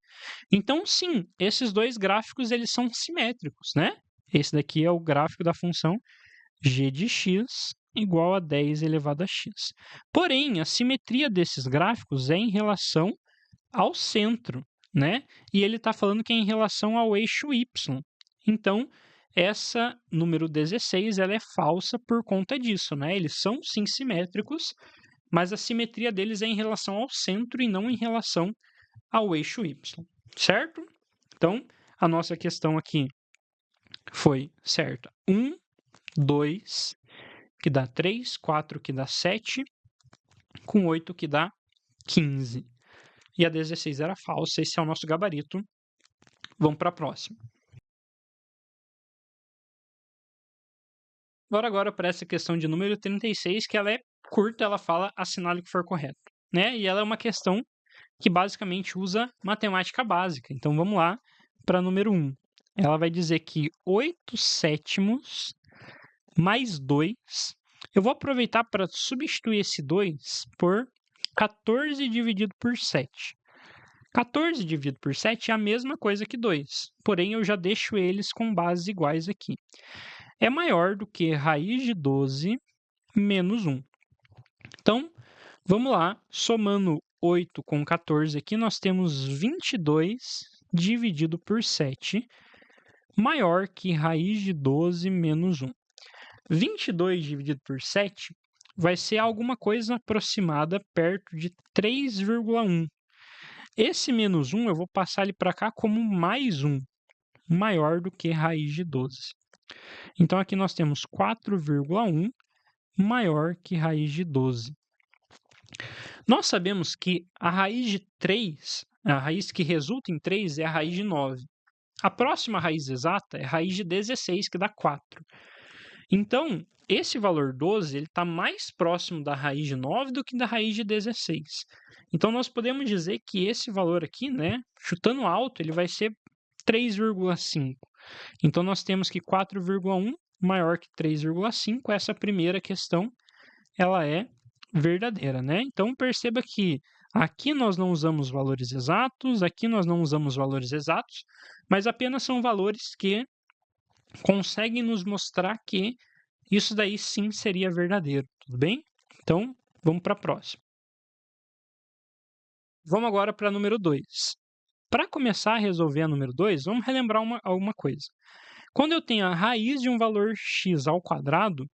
Então, sim, esses dois gráficos, eles são simétricos, né? Esse daqui é o gráfico da função g de x igual a 10 elevado a x. Porém, a simetria desses gráficos é em relação ao centro, né? E ele está falando que é em relação ao eixo y. Então, essa número 16 ela é falsa por conta disso, né? Eles são sim simétricos, mas a simetria deles é em relação ao centro e não em relação ao eixo y, certo? Então, a nossa questão aqui foi certa. 1, 2, que dá 3, 4, que dá 7, com 8, que dá 15. E a 16 era falsa, esse é o nosso gabarito. Vamos para a próxima. Agora para essa questão de número 36, que ela é curta, ela fala assinale o que for correto, né? E ela é uma questão que basicamente usa matemática básica. Então vamos lá para número 1. Ela vai dizer que 8 sétimos mais 2. Eu vou aproveitar para substituir esse 2 por 14 dividido por 7. 14 dividido por 7 é a mesma coisa que 2, porém eu já deixo eles com bases iguais aqui. É maior do que raiz de 12 menos 1. Então, vamos lá, somando 8 com 14 aqui, nós temos 22 dividido por 7, maior que raiz de 12 menos 1. 22 dividido por 7 vai ser alguma coisa aproximada perto de 3,1. Esse menos 1 eu vou passar ele para cá como mais 1, maior do que raiz de 12. Então, aqui nós temos 4,1 maior que raiz de 12. Nós sabemos que a raiz de 3, a raiz que resulta em 3 é a raiz de 9. A próxima raiz exata é a raiz de 16, que dá 4. Então, esse valor 12 está mais próximo da raiz de 9 do que da raiz de 16. Então, nós podemos dizer que esse valor aqui, né, chutando alto, ele vai ser 3,5. Então, nós temos que 4,1 maior que 3,5. Essa primeira questão, ela é verdadeira, né? Então, perceba que aqui nós não usamos valores exatos, aqui nós não usamos valores exatos, mas apenas são valores que conseguem nos mostrar que isso daí sim seria verdadeiro, tudo bem? Então, vamos para a próxima. Vamos agora para número 2. Para começar a resolver a número 2, vamos relembrar alguma coisa. Quando eu tenho a raiz de um valor x ao quadrado,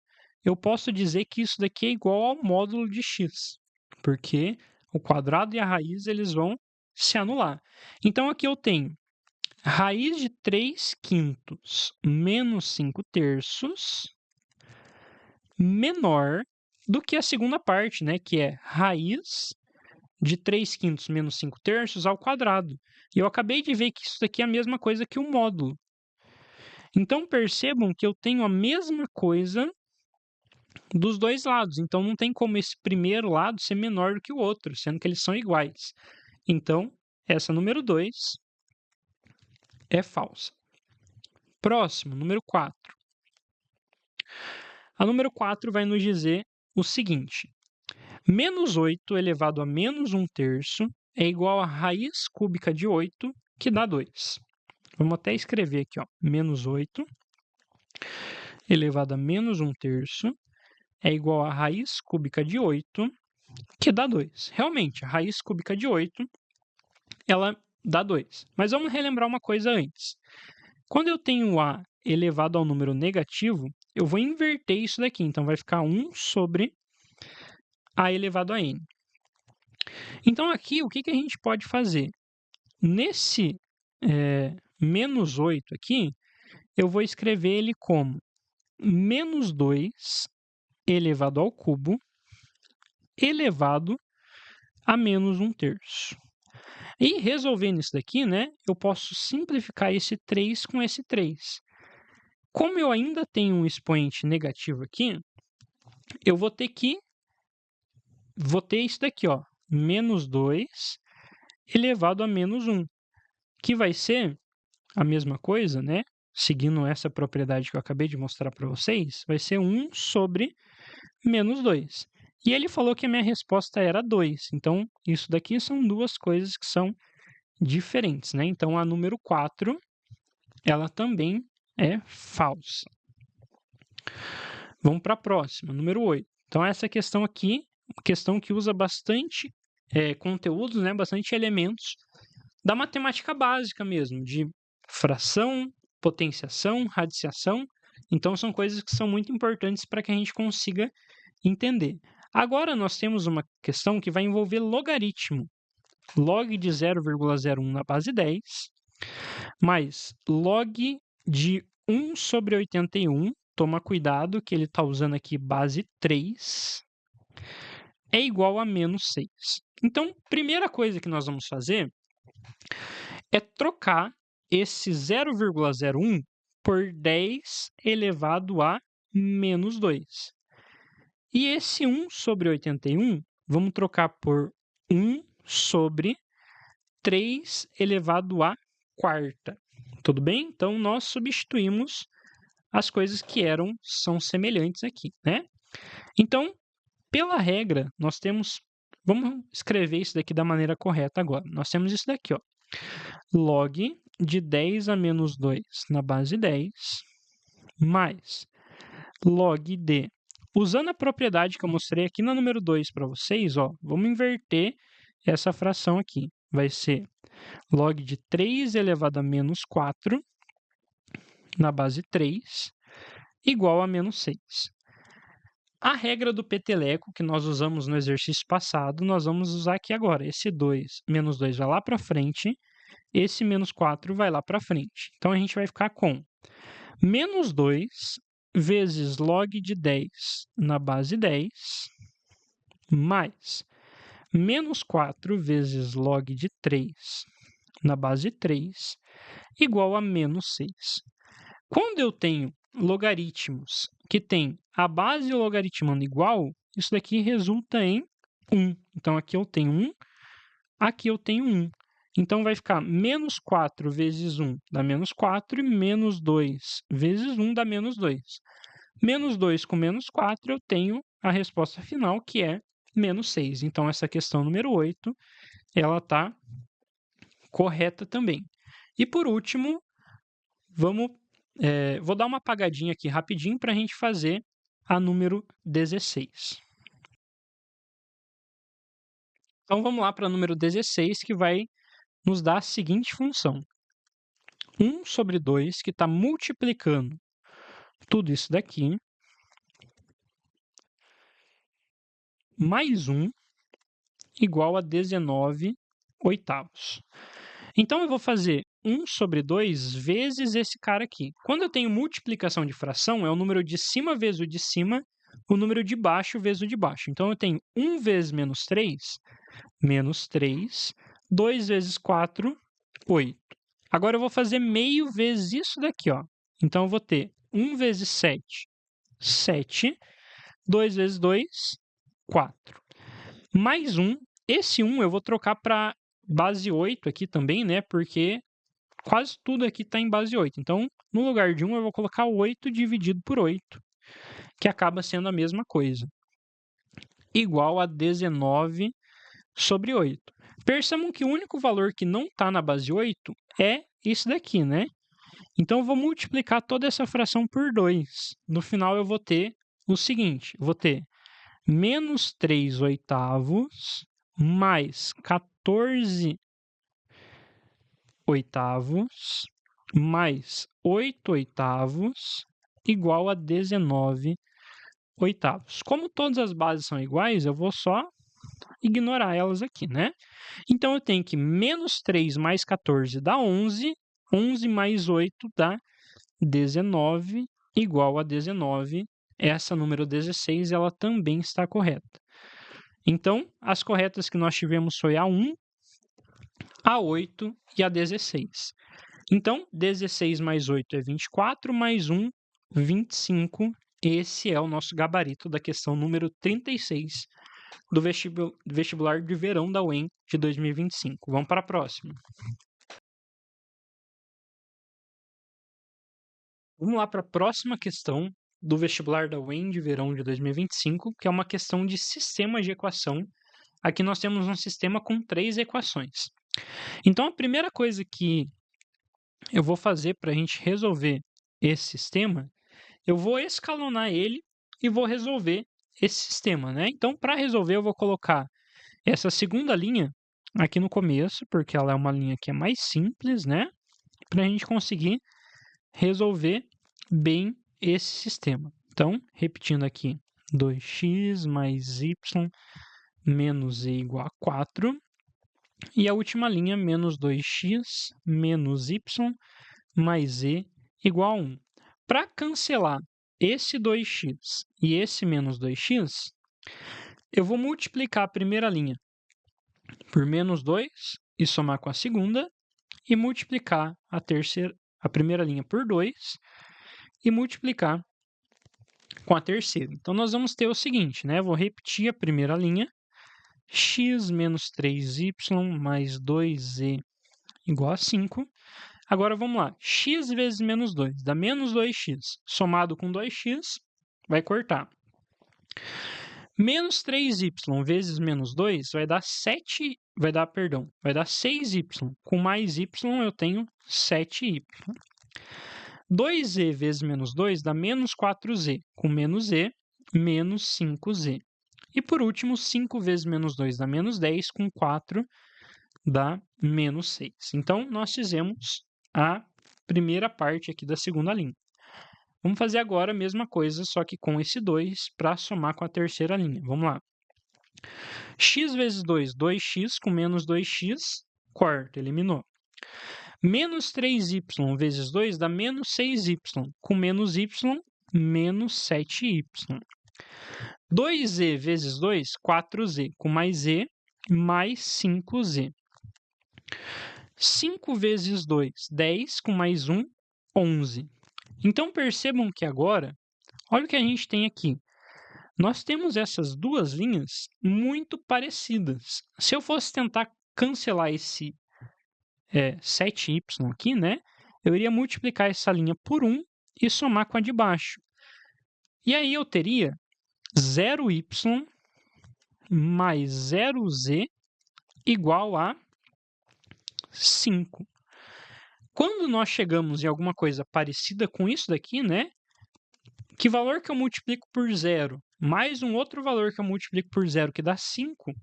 eu posso dizer que isso daqui é igual ao módulo de x, porque o quadrado e a raiz eles vão se anular. Então, aqui eu tenho raiz de 3/5 menos 5/3 menor do que a segunda parte, né, que é raiz de 3/5 menos 5/3 ao quadrado. E eu acabei de ver que isso daqui é a mesma coisa que o módulo. Então, percebam que eu tenho a mesma coisa dos dois lados. Então, não tem como esse primeiro lado ser menor do que o outro, sendo que eles são iguais. Então, essa número 2 é falsa. Próximo, número 4. A número 4 vai nos dizer o seguinte: menos 8 elevado a menos 1/3 é igual a raiz cúbica de 8, que dá 2. Vamos até escrever aqui, ó, menos 8 elevado a menos 1/3 é igual a raiz cúbica de 8, que dá 2. Realmente, a raiz cúbica de 8, ela dá 2. Mas vamos relembrar uma coisa antes. Quando eu tenho a elevado ao número negativo, eu vou inverter isso daqui. Então, vai ficar 1 sobre a elevado a n. Então, aqui, o que a gente pode fazer? Nesse menos 8 aqui, eu vou escrever ele como menos 2 elevado ao cubo elevado a menos 1/3. E resolvendo isso daqui, né, eu posso simplificar esse 3 com esse 3. Como eu ainda tenho um expoente negativo aqui, eu vou ter isso daqui, ó, menos 2 elevado a menos 1, que vai ser a mesma coisa, né? Seguindo essa propriedade que eu acabei de mostrar para vocês, vai ser 1 sobre menos 2. E ele falou que a minha resposta era 2. Então, isso daqui são duas coisas que são diferentes, né? Então, a número 4, ela também é falsa. Vamos para a próxima, número 8. Então, essa questão aqui, uma questão que usa bastante conteúdos, né? Bastante elementos da matemática básica mesmo, de fração, potenciação, radiciação. Então, são coisas que são muito importantes para que a gente consiga entender. Agora, nós temos uma questão que vai envolver logaritmo. Log de 0,01 na base 10, mais log de 1 sobre 81, toma cuidado que ele está usando aqui base 3, é igual a menos 6. Então, primeira coisa que nós vamos fazer é trocar esse 0,01 por 10 elevado a menos 2. E esse 1 sobre 81, vamos trocar por 1 sobre 3 elevado à quarta. Tudo bem? Então, nós substituímos as coisas que são semelhantes aqui, né? Então, pela regra, nós temos... Vamos escrever isso daqui da maneira correta agora. Nós temos isso daqui, ó. Log de 10 a menos 2 na base 10, mais log de... Usando a propriedade que eu mostrei aqui no número 2 para vocês, ó, vamos inverter essa fração aqui. Vai ser log de 3 elevado a menos 4 na base 3 igual a menos 6. A regra do peteleco que nós usamos no exercício passado, nós vamos usar aqui agora. Esse menos 2 vai lá para frente, esse menos 4 vai lá para frente. Então, a gente vai ficar com menos 2 vezes log de 10 na base 10, mais menos 4 vezes log de 3 na base 3, igual a menos 6. Quando eu tenho logaritmos que têm a base e o logaritmando igual, isso daqui resulta em 1. Então, aqui eu tenho 1, aqui eu tenho 1. Então, vai ficar menos 4 vezes 1 dá menos 4 e menos 2 vezes 1 dá menos 2. Menos 2 com menos 4, eu tenho a resposta final, que é menos 6. Então, essa questão número 8, ela está correta também. E, por último, vou dar uma apagadinha aqui rapidinho para a gente fazer a número 16. Então, vamos lá para a número 16, que vai nos dar a seguinte função. 1 sobre 2, que está multiplicando tudo isso daqui, mais 1, igual a 19 oitavos. Então, eu vou fazer 1 sobre 2 vezes esse cara aqui. Quando eu tenho multiplicação de fração, é o número de cima vezes o de cima, o número de baixo vezes o de baixo. Então, eu tenho 1 vezes menos 3, 2 vezes 4, 8. Agora, eu vou fazer meio vezes isso daqui, ó. Então, eu vou ter 1 vezes 7, 7. 2 vezes 2, 4. Mais 1. Esse 1 eu vou trocar para base 8 aqui também, né? Porque quase tudo aqui está em base 8. Então, no lugar de 1, eu vou colocar 8 dividido por 8, que acaba sendo a mesma coisa. Igual a 19 sobre 8. Percebam que o único valor que não está na base 8 é isso daqui, né? Então, eu vou multiplicar toda essa fração por 2. No final, eu vou ter o seguinte. Eu vou ter menos 3 oitavos mais 14 oitavos mais 8 oitavos igual a 19 oitavos. Como todas as bases são iguais, eu vou só ignorar elas aqui, né? Então, eu tenho que menos 3 mais 14 dá 11, 11 mais 8 dá 19, igual a 19. Essa número 16, ela também está correta. Então, as corretas que nós tivemos foi a 1, a 8 e a 16. Então, 16 mais 8 é 24, mais 1, 25. Esse é o nosso gabarito da questão número 36 do vestibular de verão da UEM de 2025. Vamos para a próxima. Vamos lá para a próxima questão do vestibular da UEM de verão de 2025, que é uma questão de sistema de equação. Aqui nós temos um sistema com 3 equações. Então, a primeira coisa que eu vou fazer para a gente resolver esse sistema, eu vou escalonar ele e vou resolver esse sistema, né? Então, para resolver, eu vou colocar essa segunda linha aqui no começo, porque ela é uma linha que é mais simples, né? Para a gente conseguir resolver bem esse sistema. Então, repetindo aqui, 2x mais y menos z igual a 4. E a última linha, menos 2x menos y mais z igual a 1. Para cancelar esse 2x e esse menos 2x, eu vou multiplicar a primeira linha por menos 2 e somar com a segunda, e multiplicar a primeira linha por 2 e multiplicar com a terceira. Então, nós vamos ter o seguinte, né? Eu vou repetir a primeira linha, x menos 3y mais 2z igual a 5. Agora, vamos lá. X vezes menos 2 dá menos 2x. Somado com 2x, vai cortar. Menos 3y vezes menos 2 vai dar 6y. Com mais y, eu tenho 7y. 2z vezes menos 2 dá menos 4z. Com menos z, menos 5z. E, por último, 5 vezes menos 2 dá menos 10. Com 4 dá menos 6. Então, nós fizemos a primeira parte aqui da segunda linha. Vamos fazer agora a mesma coisa, só que com esse 2 para somar com a terceira linha. Vamos lá. X vezes 2, 2x, com menos 2x, corta, eliminou. Menos 3y vezes 2 dá menos 6y, com menos y, menos 7y. 2z vezes 2, 4z, com mais z, mais 5z. 5 vezes 2, 10, com mais 1, 11. Então, percebam que agora, olha o que a gente tem aqui. Nós temos essas duas linhas muito parecidas. Se eu fosse tentar cancelar esse 7y aqui, né? Eu iria multiplicar essa linha por 1 e somar com a de baixo. E aí eu teria 0y mais 0z igual a 5. Quando nós chegamos em alguma coisa parecida com isso daqui, né? Que valor que eu multiplico por 0 mais um outro valor que eu multiplico por 0, que dá 5,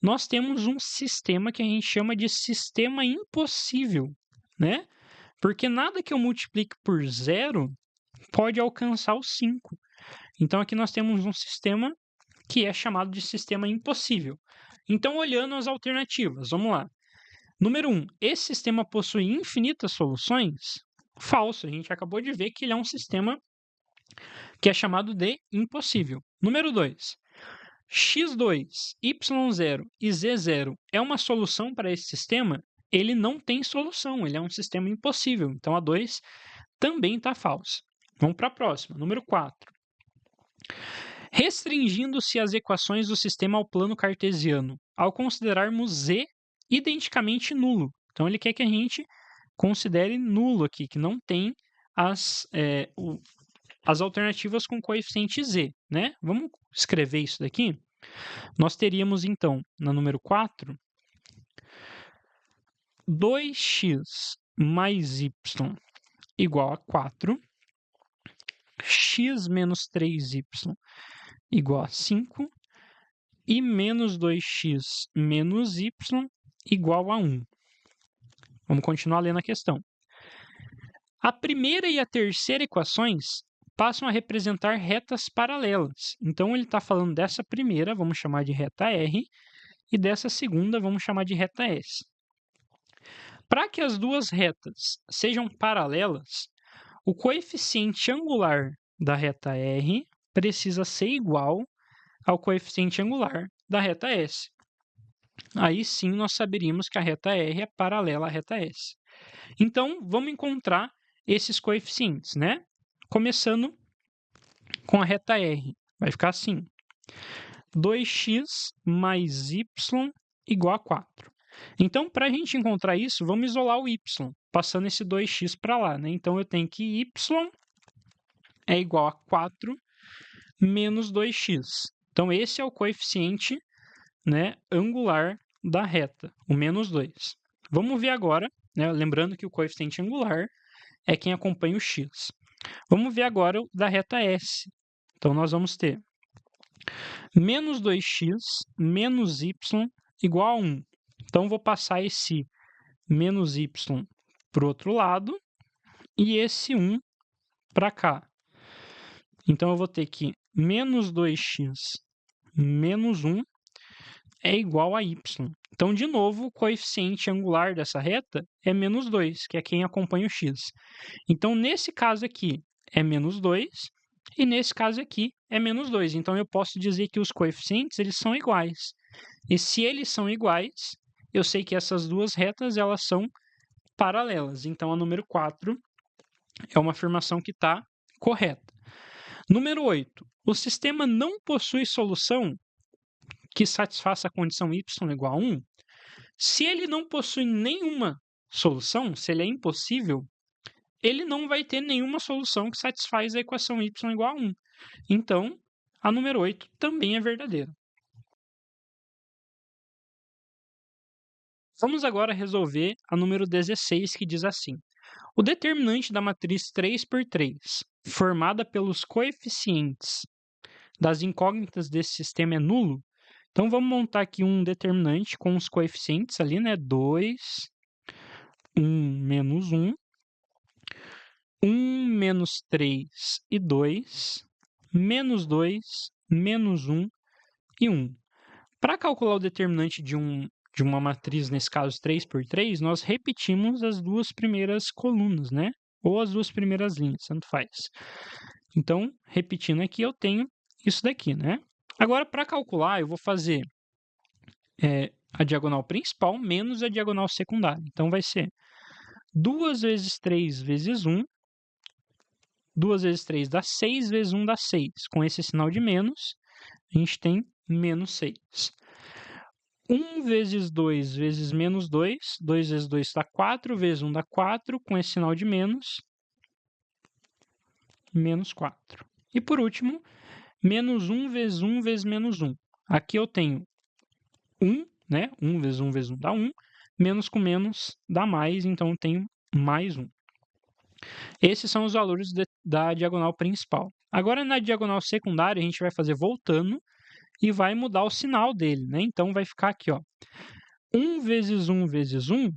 nós temos um sistema que a gente chama de sistema impossível, né? Porque nada que eu multiplique por 0 pode alcançar o 5. Então, aqui nós temos um sistema que é chamado de sistema impossível. Então, olhando as alternativas, vamos lá. Número 1, esse sistema possui infinitas soluções? Falso, a gente acabou de ver que ele é um sistema que é chamado de impossível. Número 2, x2, y0 e z0 é uma solução para esse sistema? Ele não tem solução, ele é um sistema impossível. Então, a 2 também está falsa. Vamos para a próxima, número 4. Restringindo-se as equações do sistema ao plano cartesiano, ao considerarmos z identicamente nulo. Então, ele quer que a gente considere nulo aqui, que não tem as alternativas com coeficiente z, né? Vamos escrever isso daqui? Nós teríamos, então, na número 4, 2x mais y igual a 4, x menos 3y igual a 5 e menos 2x menos y igual a 1. Vamos continuar lendo a questão. A primeira e a terceira equações passam a representar retas paralelas. Então, ele está falando dessa primeira, vamos chamar de reta R, e dessa segunda, vamos chamar de reta S. Para que as duas retas sejam paralelas, o coeficiente angular da reta R precisa ser igual ao coeficiente angular da reta S. Aí sim nós saberíamos que a reta R é paralela à reta S. Então, vamos encontrar esses coeficientes, né? Começando com a reta R. Vai ficar assim. 2x mais y igual a 4. Então, para a gente encontrar isso, vamos isolar o y, passando esse 2x para lá, né? Então, eu tenho que y é igual a 4 menos 2x. Então, esse é o coeficiente, né, angular da reta, o menos 2. Vamos ver agora, né, lembrando que o coeficiente angular é quem acompanha o x. Vamos ver agora o da reta S. Então, nós vamos ter menos 2x menos y igual a 1. Então, vou passar esse menos y para o outro lado e esse 1 para cá. Então, eu vou ter que menos 2x menos 1 é igual a y. Então, de novo, o coeficiente angular dessa reta é menos 2, que é quem acompanha o x. Então, nesse caso aqui é menos 2 e nesse caso aqui é menos 2. Então, eu posso dizer que os coeficientes eles são iguais. E se eles são iguais, eu sei que essas duas retas elas são paralelas. Então, a número 4 é uma afirmação que está correta. Número 8. O sistema não possui solução que satisfaça a condição y igual a 1. Se ele não possui nenhuma solução, se ele é impossível, ele não vai ter nenhuma solução que satisfaz a equação y igual a 1. Então, a número 8 também é verdadeira. Vamos agora resolver a número 16, que diz assim. O determinante da matriz 3×3, formada pelos coeficientes das incógnitas desse sistema é nulo. Então, vamos montar aqui um determinante com os coeficientes ali, né? 2, 1, menos 1, 1, menos 3 e 2, menos 2, menos 1 e 1. Para calcular o determinante de uma matriz, nesse caso 3×3, nós repetimos as duas primeiras colunas, né? Ou as duas primeiras linhas, tanto faz. Então, repetindo aqui, eu tenho isso daqui, né? Agora, para calcular, eu vou fazer a diagonal principal menos a diagonal secundária. Então, vai ser 2 vezes 3 vezes 1. 2 vezes 3 dá 6, vezes 1 dá 6. Com esse sinal de menos, a gente tem menos 6. 1 vezes 2 vezes menos 2. 2 vezes 2 dá 4, vezes 1 dá 4, com esse sinal de menos, menos 4. E por último, menos 1 vezes 1 vezes menos 1. Aqui eu tenho 1, né? 1 vezes 1 vezes 1 dá 1. Menos com menos dá mais, então eu tenho mais 1. Esses são os valores da diagonal principal. Agora, na diagonal secundária, a gente vai fazer voltando e vai mudar o sinal dele, né? Então, vai ficar aqui, ó. 1 vezes 1 vezes 1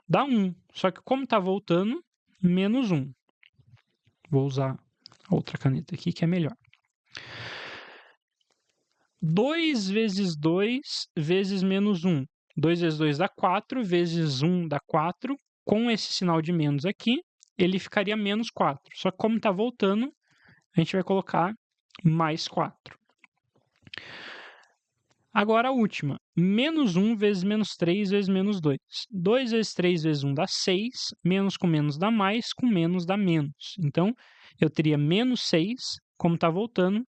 dá 1. Só que como está voltando, menos 1. Vou usar a outra caneta aqui, que é melhor. 2 vezes 2 vezes menos 1. 2 vezes 2 dá 4, vezes 1 dá 4. Com esse sinal de menos aqui, ele ficaria menos 4. Só que como está voltando, a gente vai colocar mais 4. Agora a última. Menos 1 vezes menos 3 vezes menos 2. 2 vezes 3 vezes 1 dá 6. Menos com menos dá mais, com menos dá menos. Então, eu teria menos 6, como está voltando,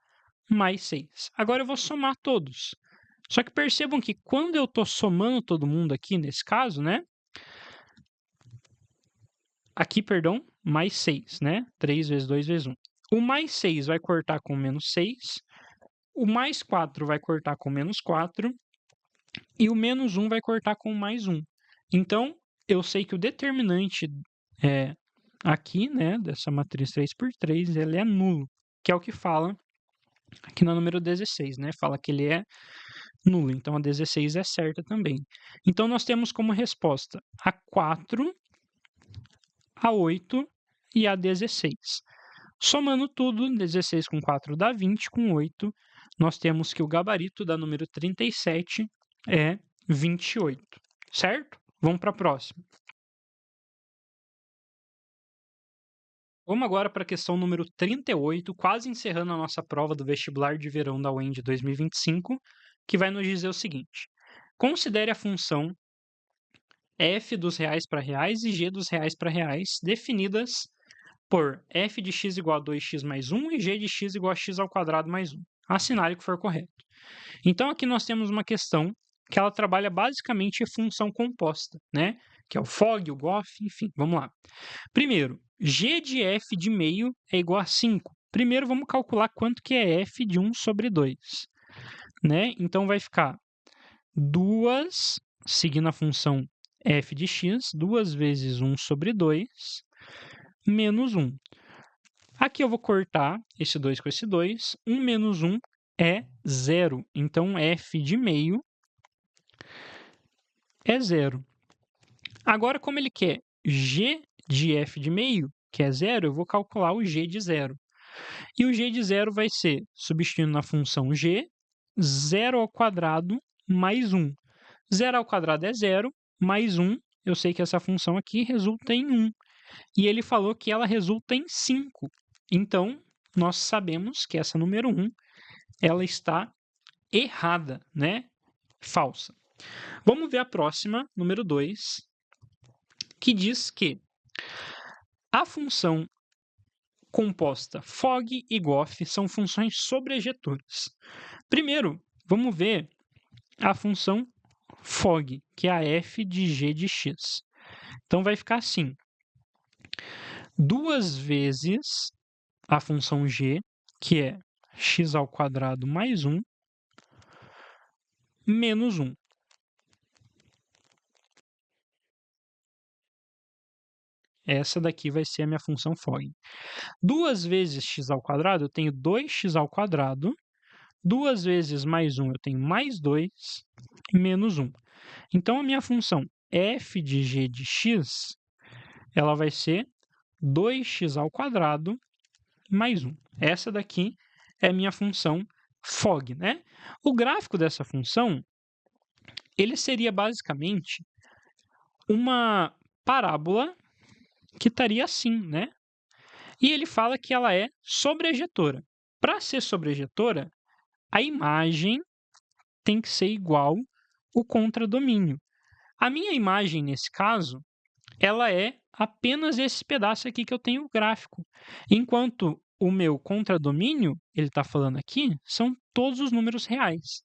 mais 6. Agora eu vou somar todos. Só que percebam que quando eu estou somando todo mundo aqui, nesse caso, né? Aqui, perdão, mais 6, né? 3 vezes 2 vezes 1. O mais 6 vai cortar com menos 6. O mais 4 vai cortar com menos 4. E o menos 1 vai cortar com mais 1. Então, eu sei que o determinante aqui, né, dessa matriz 3×3, ele é nulo, que é o que fala aqui no número 16, né? Fala que ele é nulo, então a 16 é certa também. Então, nós temos como resposta a 4, a 8 e a 16. Somando tudo, 16 com 4 dá 20, com 8, nós temos que o gabarito da número 37 é 28, certo? Vamos para a próxima. Vamos agora para a questão número 38, quase encerrando a nossa prova do vestibular de verão da UEM de 2025, que vai nos dizer o seguinte: considere a função f dos reais para reais e g dos reais para reais definidas por f de x igual a 2x mais 1 e g de x igual a x ao quadrado mais 1. Assinale o que for correto. Então, aqui nós temos uma questão que ela trabalha basicamente função composta, né? Que é o FOG, o GOF, enfim, vamos lá. Primeiro, g de f de meio é igual a 5. Primeiro, vamos calcular quanto que é f de 1 sobre 2, né? Então, vai ficar 2, seguindo a função f de x, 2 vezes 1 sobre 2, menos 1. Aqui eu vou cortar esse 2 com esse 2. 1 menos 1 é 0. Então, f de meio é 0. Agora, como ele quer g de f de meio, que é 0, eu vou calcular o g de 0. E o g de 0 vai ser, substituindo na função g, 0 ao quadrado mais 1. 0 ao quadrado é 0, mais 1, eu sei que essa função aqui resulta em 1. E ele falou que ela resulta em 5. Então, nós sabemos que essa número 1, ela está errada, né? Falsa. Vamos ver a próxima, número 2, que diz que a função composta FOG e GOF são funções sobrejetoras. Primeiro, vamos ver a função FOG, que é a f de g de x. Então, vai ficar assim. 2 vezes a função g, que é x ao quadrado mais 1, menos 1. Essa daqui vai ser a minha função FOG. 2 vezes x ao quadrado, eu tenho 2x ao quadrado. 2 vezes mais 1, eu tenho mais 2, menos 1. Então, a minha função f de g de x, ela vai ser 2x ao quadrado mais 1. Essa daqui é a minha função FOG, né? O gráfico dessa função, ele seria basicamente uma parábola que estaria assim, né? E ele fala que ela é sobrejetora. Para ser sobrejetora, a imagem tem que ser igual o contradomínio. A minha imagem, nesse caso, ela é apenas esse pedaço aqui que eu tenho o gráfico. Enquanto o meu contradomínio, ele está falando aqui, são todos os números reais.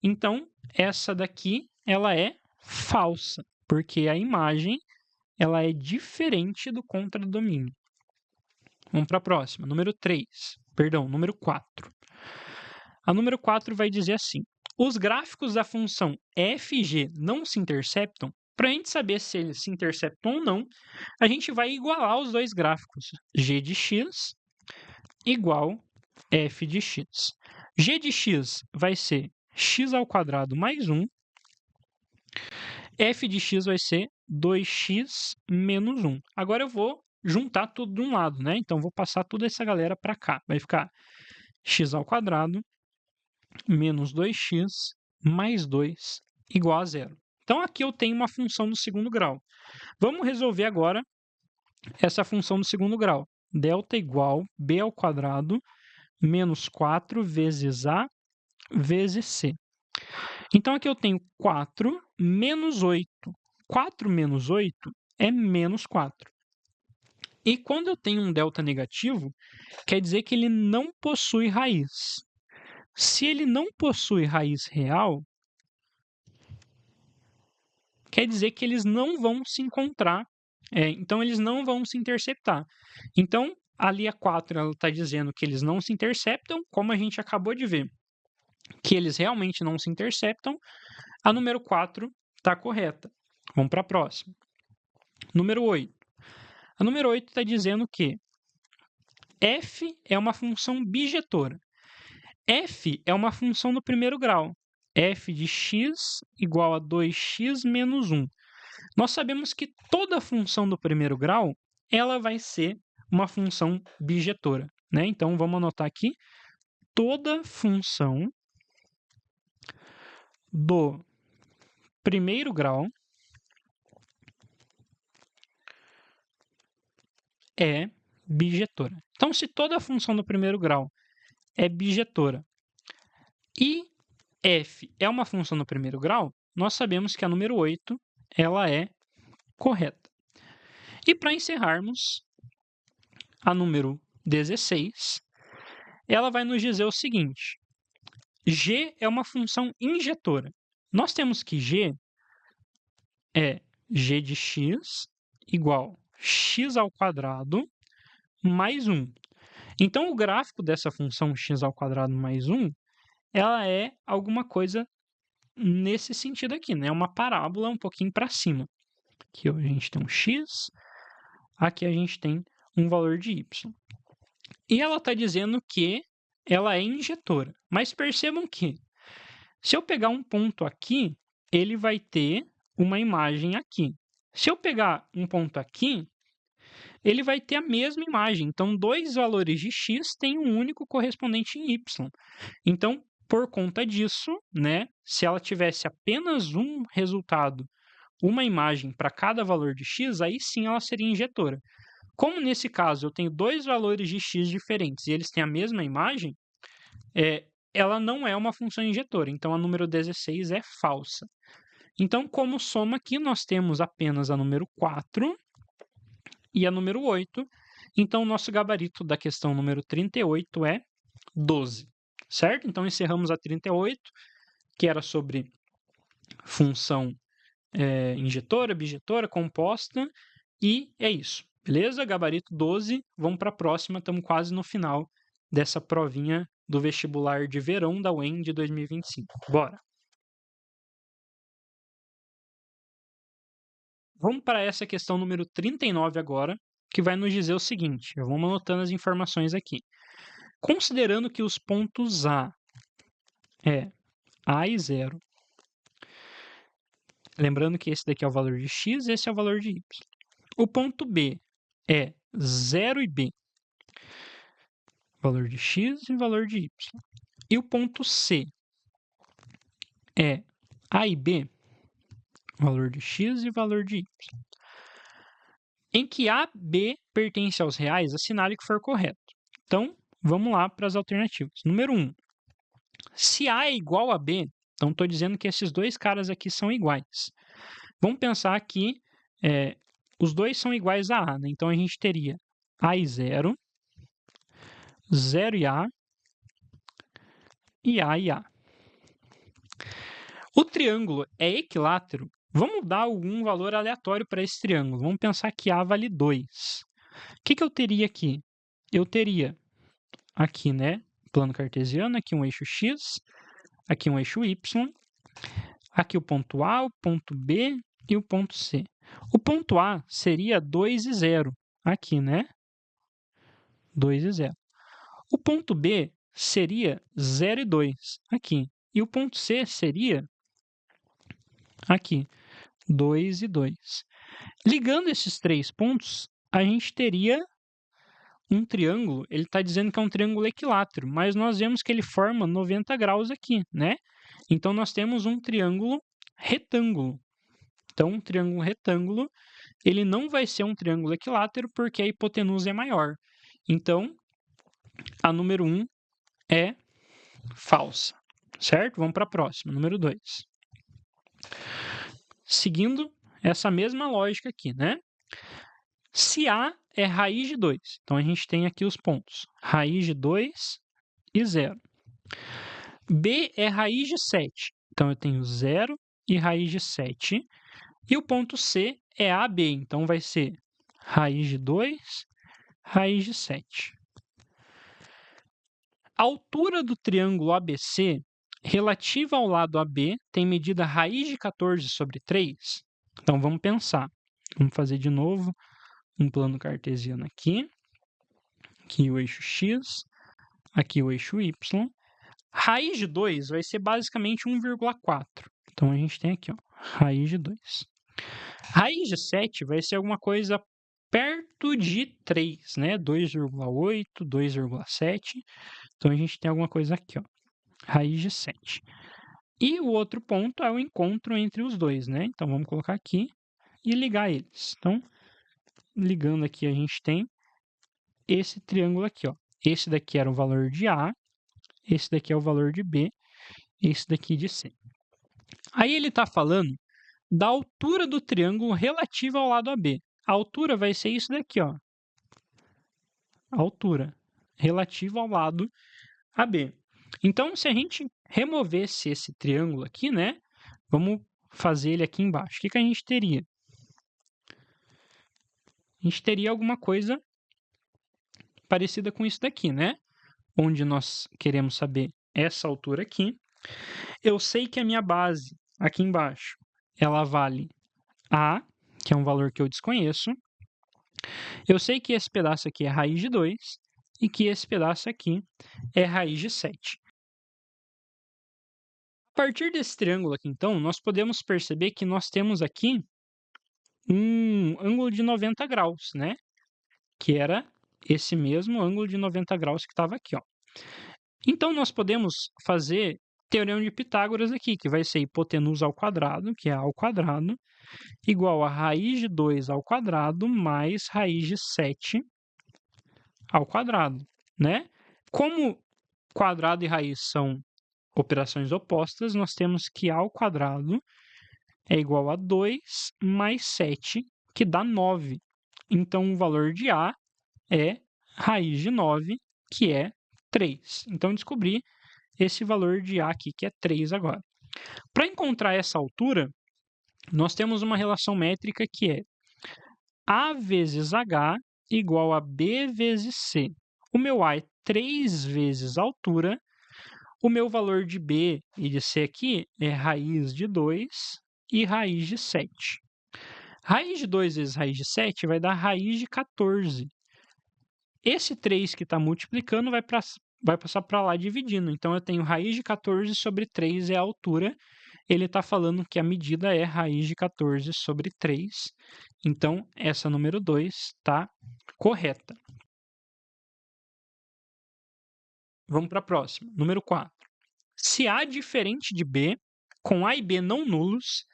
Então, essa daqui ela é falsa, porque a imagem ela é diferente do contradomínio. Vamos para a próxima, número 4. A número 4 vai dizer assim: os gráficos da função f e g não se interceptam. Para a gente saber se eles se interceptam ou não, a gente vai igualar os dois gráficos. G de x igual f de x. G de x vai ser x ao quadrado mais 1. F de x vai ser 2x menos 1. Agora eu vou juntar tudo de um lado, né? Então, vou passar toda essa galera para cá. Vai ficar x ao quadrado menos 2x mais 2 igual a 0. Então, aqui eu tenho uma função do segundo grau. Vamos resolver agora essa função do segundo grau. Delta igual b ao quadrado menos 4 vezes a vezes c. Então, aqui eu tenho 4 menos 8. 4 menos 8 é menos 4. E quando eu tenho um delta negativo, quer dizer que ele não possui raiz. Se ele não possui raiz real, quer dizer que eles não vão se encontrar, então eles não vão se interceptar. Então, ali a 4 está dizendo que eles não se interceptam, como a gente acabou de ver, que eles realmente não se interceptam, a número 4 está correta. Vamos para a próxima. Número 8. A número 8 está dizendo que f é uma função bijetora. F é uma função do primeiro grau. F de x igual a 2x menos 1. Nós sabemos que toda função do primeiro grau ela vai ser uma função bijetora, né? Então, vamos anotar aqui. Toda função do primeiro grau é bijetora. Então, se toda função do primeiro grau é bijetora e f é uma função do primeiro grau, nós sabemos que a número 8 ela é correta. E para encerrarmos, a número 16, ela vai nos dizer o seguinte: g é uma função injetora. Nós temos que g é g de x igual x ao quadrado mais 1. Então, o gráfico dessa função x ao quadrado mais 1, ela é alguma coisa nesse sentido aqui, né? Uma parábola um pouquinho para cima. Aqui a gente tem um x, aqui a gente tem um valor de y. E ela está dizendo que ela é injetora. Mas percebam que, se eu pegar um ponto aqui, ele vai ter uma imagem aqui. Se eu pegar um ponto aqui, ele vai ter a mesma imagem. Então, dois valores de x têm um único correspondente em y. Então, por conta disso, né, se ela tivesse apenas um resultado, uma imagem para cada valor de x, aí sim ela seria injetora. Como nesse caso eu tenho dois valores de x diferentes e eles têm a mesma imagem, ela não é uma função injetora. Então, a número 16 é falsa. Então, como soma aqui, nós temos apenas a número 4 e a número 8. Então, o nosso gabarito da questão número 38 é 12, certo? Então, encerramos a 38, que era sobre função injetora, bijetora, composta, e é isso, beleza? Gabarito 12, vamos para a próxima, estamos quase no final dessa provinha do vestibular de verão da UEM de 2025. Bora! Vamos para essa questão número 39 agora, que vai nos dizer o seguinte, vamos anotando as informações aqui. Considerando que os pontos A e 0, lembrando que esse daqui é o valor de x, esse é o valor de y. O ponto B é 0 e b, valor de x e valor de y. E o ponto C é a e b, valor de x e valor de y. Em que A, B pertence aos reais, assinale o que for correto. Então, vamos lá para as alternativas. Número 1. Se A é igual a B, então estou dizendo que esses dois caras aqui são iguais. Vamos pensar que os dois são iguais a A, né? Então a gente teria A e 0, 0 e A, e A e A. O triângulo é equilátero? Vamos dar algum valor aleatório para esse triângulo. Vamos pensar que A vale 2. O que eu teria aqui? Eu teria aqui, né, plano cartesiano, aqui um eixo x, aqui um eixo y, aqui o ponto A, o ponto B e o ponto C. O ponto A seria 2 e 0, aqui, né? 2 e 0. O ponto B seria 0 e 2, aqui. E o ponto C seria aqui, 2 e 2. Ligando esses três pontos, a gente teria um triângulo. Ele está dizendo que é um triângulo equilátero, mas nós vemos que ele forma 90 graus aqui, né? Então, nós temos um triângulo retângulo. Então, um triângulo retângulo, ele não vai ser um triângulo equilátero porque a hipotenusa é maior. Então, a número 1 é falsa, certo? Vamos para a próxima, número 2. Seguindo essa mesma lógica aqui, né? Se A é raiz de 2, então a gente tem aqui os pontos, raiz de 2 e 0. B é raiz de 7, então eu tenho 0 e raiz de 7. E o ponto C é AB, então vai ser raiz de 2, raiz de 7. A altura do triângulo ABC relativa ao lado AB tem medida raiz de 14 sobre 3? Então vamos pensar. Vamos fazer de novo um plano cartesiano aqui. Aqui o eixo x, aqui o eixo y. Raiz de 2 vai ser basicamente 1,4. Então a gente tem aqui, ó, raiz de 2. Raiz de 7 vai ser alguma coisa perto de 3, né? 2,8, 2,7. Então a gente tem alguma coisa aqui, ó, raiz de 7. E o outro ponto é o encontro entre os dois, né? Então vamos colocar aqui e ligar eles. Então, ligando aqui, a gente tem esse triângulo aqui, ó. Esse daqui era o valor de A, esse daqui é o valor de B, esse daqui de C. Aí ele está falando da altura do triângulo relativa ao lado AB. A altura vai ser isso daqui, ó. A altura relativa ao lado AB. Então, se a gente removesse esse triângulo aqui, né? Vamos fazer ele aqui embaixo. O que a gente teria? A gente teria alguma coisa parecida com isso daqui, né? Onde nós queremos saber essa altura aqui. Eu sei que a minha base aqui embaixo, ela vale A, que é um valor que eu desconheço. Eu sei que esse pedaço aqui é raiz de 2 e que esse pedaço aqui é raiz de 7. A partir desse triângulo aqui, então, nós podemos perceber que nós temos aqui um ângulo de 90 graus, né? Que era esse mesmo ângulo de 90 graus que estava aqui, ó. Então, nós podemos fazer teorema de Pitágoras aqui, que vai ser hipotenusa ao quadrado, que é A ao quadrado, igual a raiz de 2 ao quadrado mais raiz de 7 ao quadrado, né? Como quadrado e raiz são operações opostas, nós temos que A ao quadrado é igual a 2 mais 7, que dá 9. Então, o valor de A é raiz de 9, que é 3. Então, descobri esse valor de A aqui, que é 3 agora. Para encontrar essa altura, nós temos uma relação métrica que é A vezes H igual a B vezes C. O meu A é 3 vezes a altura. O meu valor de B e de C aqui é raiz de 2 e raiz de 7. Raiz de 2 vezes raiz de 7 vai dar raiz de 14. Esse 3 que está multiplicando vai passar para lá dividindo. Então, eu tenho raiz de 14 sobre 3 é a altura. Ele está falando que a medida é raiz de 14 sobre 3. Então, essa número 2 está correta. Vamos para a próxima. Número 4. Se A é diferente de B, com A e B não nulos,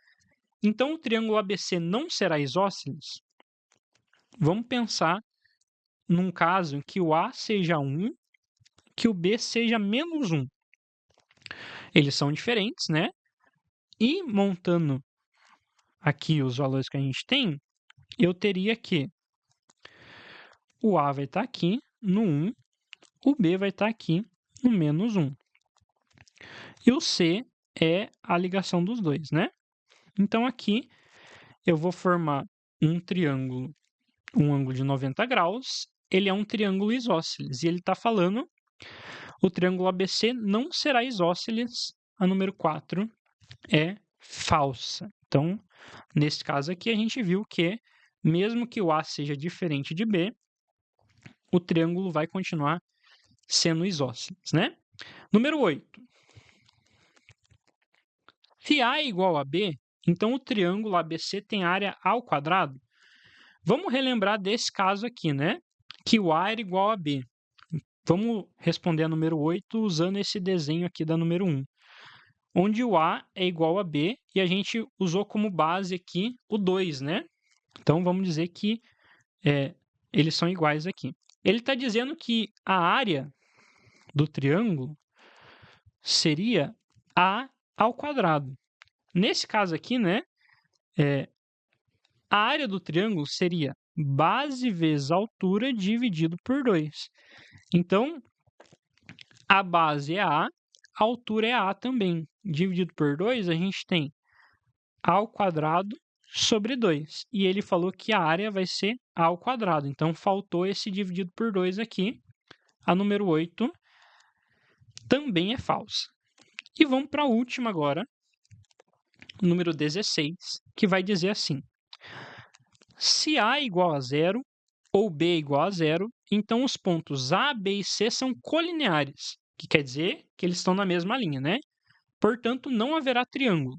então o triângulo ABC não será isósceles? Vamos pensar num caso em que o A seja 1, que o B seja menos 1. Eles são diferentes, né? E montando aqui os valores que a gente tem, eu teria que o A vai estar aqui no 1, o B vai estar aqui no menos 1. E o C é a ligação dos dois, né? Então, aqui eu vou formar um triângulo, um ângulo de 90 graus. Ele é um triângulo isósceles. E ele está falando, o triângulo ABC não será isósceles. A número 4 é falsa. Então, nesse caso aqui, a gente viu que, mesmo que o A seja diferente de B, o triângulo vai continuar sendo isósceles, né? Número 8. Se A é igual a B, então o triângulo ABC tem área ao quadrado? Vamos relembrar desse caso aqui, né? Que o A era igual a B. Vamos responder a número 8 usando esse desenho aqui da número 1. Onde o A é igual a B e a gente usou como base aqui o 2, né? Então, vamos dizer que eles são iguais aqui. Ele está dizendo que a área do triângulo seria A ao quadrado. Nesse caso aqui, né? A área do triângulo seria base vezes altura dividido por 2. Então, a base é A altura é A também. Dividido por 2, a gente tem A ao quadrado sobre 2. E ele falou que a área vai ser A ao quadrado. Então, faltou esse dividido por 2 aqui. A número 8 também é falsa. E vamos para a última agora, número 16, que vai dizer assim. Se A é igual a 0 ou B é igual a 0, então os pontos A, B e C são colineares, que quer dizer que eles estão na mesma linha, né? Portanto, não haverá triângulo.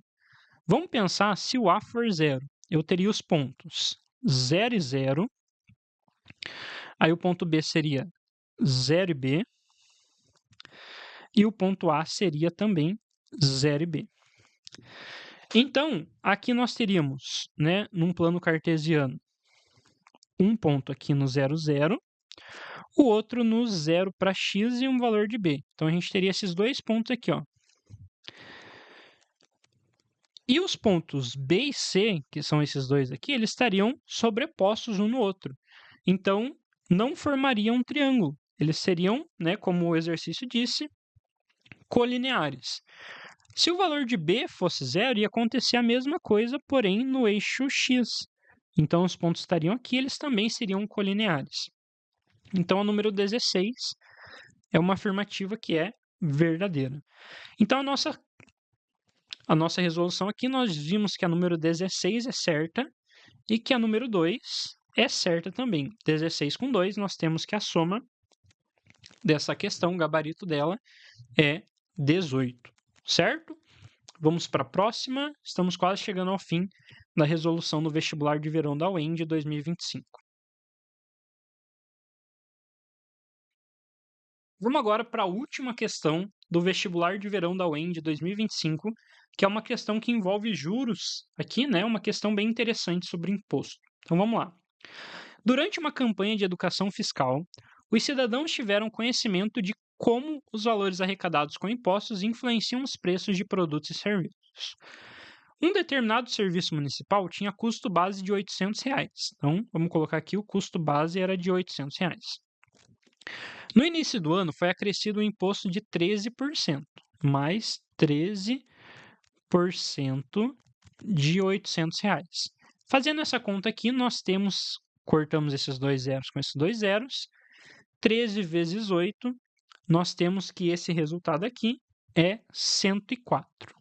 Vamos pensar se o A for 0. Eu teria os pontos 0 e 0. Aí o ponto B seria 0 e B. E o ponto A seria também 0 e B. Então, aqui nós teríamos, né, num plano cartesiano, um ponto aqui no 0, 0, o outro no 0 para x e um valor de b. Então, a gente teria esses dois pontos aqui, ó. E os pontos B e C, que são esses dois aqui, eles estariam sobrepostos um no outro. Então, não formariam um triângulo. Eles seriam, né, como o exercício disse, colineares. Se o valor de B fosse 0, ia acontecer a mesma coisa, porém no eixo x. Então, os pontos estariam aqui, eles também seriam colineares. Então, a número 16 é uma afirmativa que é verdadeira. Então, a nossa resolução aqui, nós vimos que a número 16 é certa e que a número 2 é certa também. 16 com 2, nós temos que a soma dessa questão, o gabarito dela, é 18, certo? Vamos para a próxima. Estamos quase chegando ao fim da resolução do vestibular de verão da UEM de 2025. Vamos agora para a última questão do vestibular de verão da UEM de 2025, que é uma questão que envolve juros aqui, né? Uma questão bem interessante sobre imposto. Então vamos lá. Durante uma campanha de educação fiscal, os cidadãos tiveram conhecimento de como os valores arrecadados com impostos influenciam os preços de produtos e serviços. Um determinado serviço municipal tinha custo base de R$ 800. Então, vamos colocar aqui, o custo base era de R$ 800. No início do ano, foi acrescido o imposto de 13%, mais 13% de R$ 800. Fazendo essa conta aqui, nós temos, cortamos esses dois zeros com esses dois zeros, 13 vezes 8, nós temos que esse resultado aqui é 104.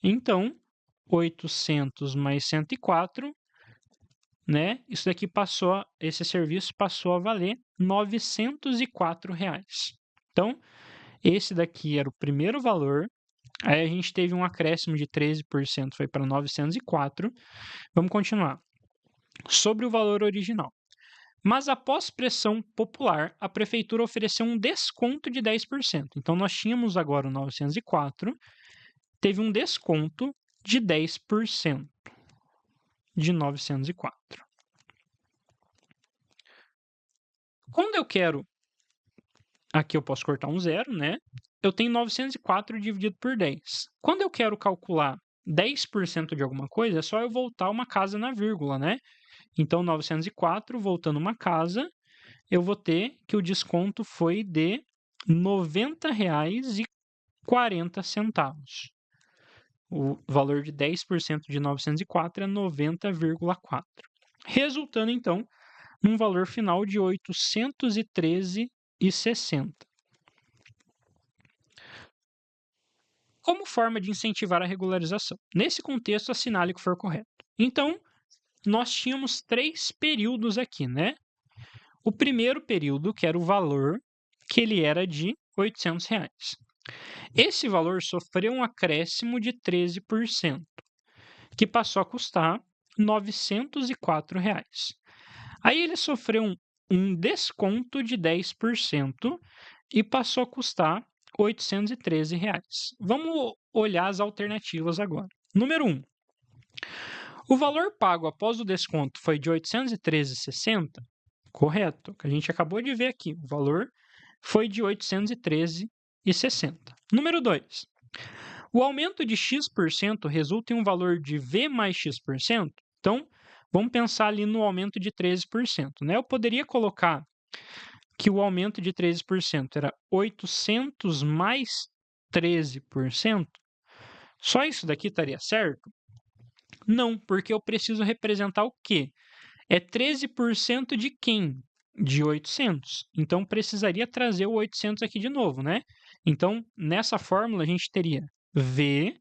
Então, 800 mais 104, né? Isso daqui esse serviço passou a valer R$ 904. Então, esse daqui era o primeiro valor. Aí a gente teve um acréscimo de 13%, foi para 904. Vamos continuar. Sobre o valor original. Mas após pressão popular, a prefeitura ofereceu um desconto de 10%. Então, nós tínhamos agora o 904, teve um desconto de 10% de 904. Quando eu quero, aqui eu posso cortar um zero, né? Eu tenho 904 dividido por 10. Quando eu quero calcular 10% de alguma coisa, é só eu voltar uma casa na vírgula, né? Então, 904, voltando uma casa, eu vou ter que o desconto foi de R$ 90,40. O valor de 10% de 904 é 90,4. Resultando, então, num valor final de 813,60. Como forma de incentivar a regularização? Nesse contexto, assinale o que for correto. Então, nós tínhamos 3 períodos aqui, né? O primeiro período, que era o valor, que ele era de R$ 800. Esse valor sofreu um acréscimo de 13%, que passou a custar R$ 904. Aí ele sofreu um desconto de 10% e passou a custar R$ 813. Vamos olhar as alternativas agora. Número 1. O valor pago após o desconto foi de R$ 813,60? Correto, que a gente acabou de ver aqui. O valor foi de R$ 813,60. Número 2. O aumento de X% resulta em um valor de V mais X%? Então, vamos pensar ali no aumento de 13%, né? Eu poderia colocar que o aumento de 13% era 800 mais 13%. Só isso daqui estaria certo? Não, porque eu preciso representar o quê? É 13% de quem? De 800. Então, precisaria trazer o 800 aqui de novo, né? Então, nessa fórmula, a gente teria V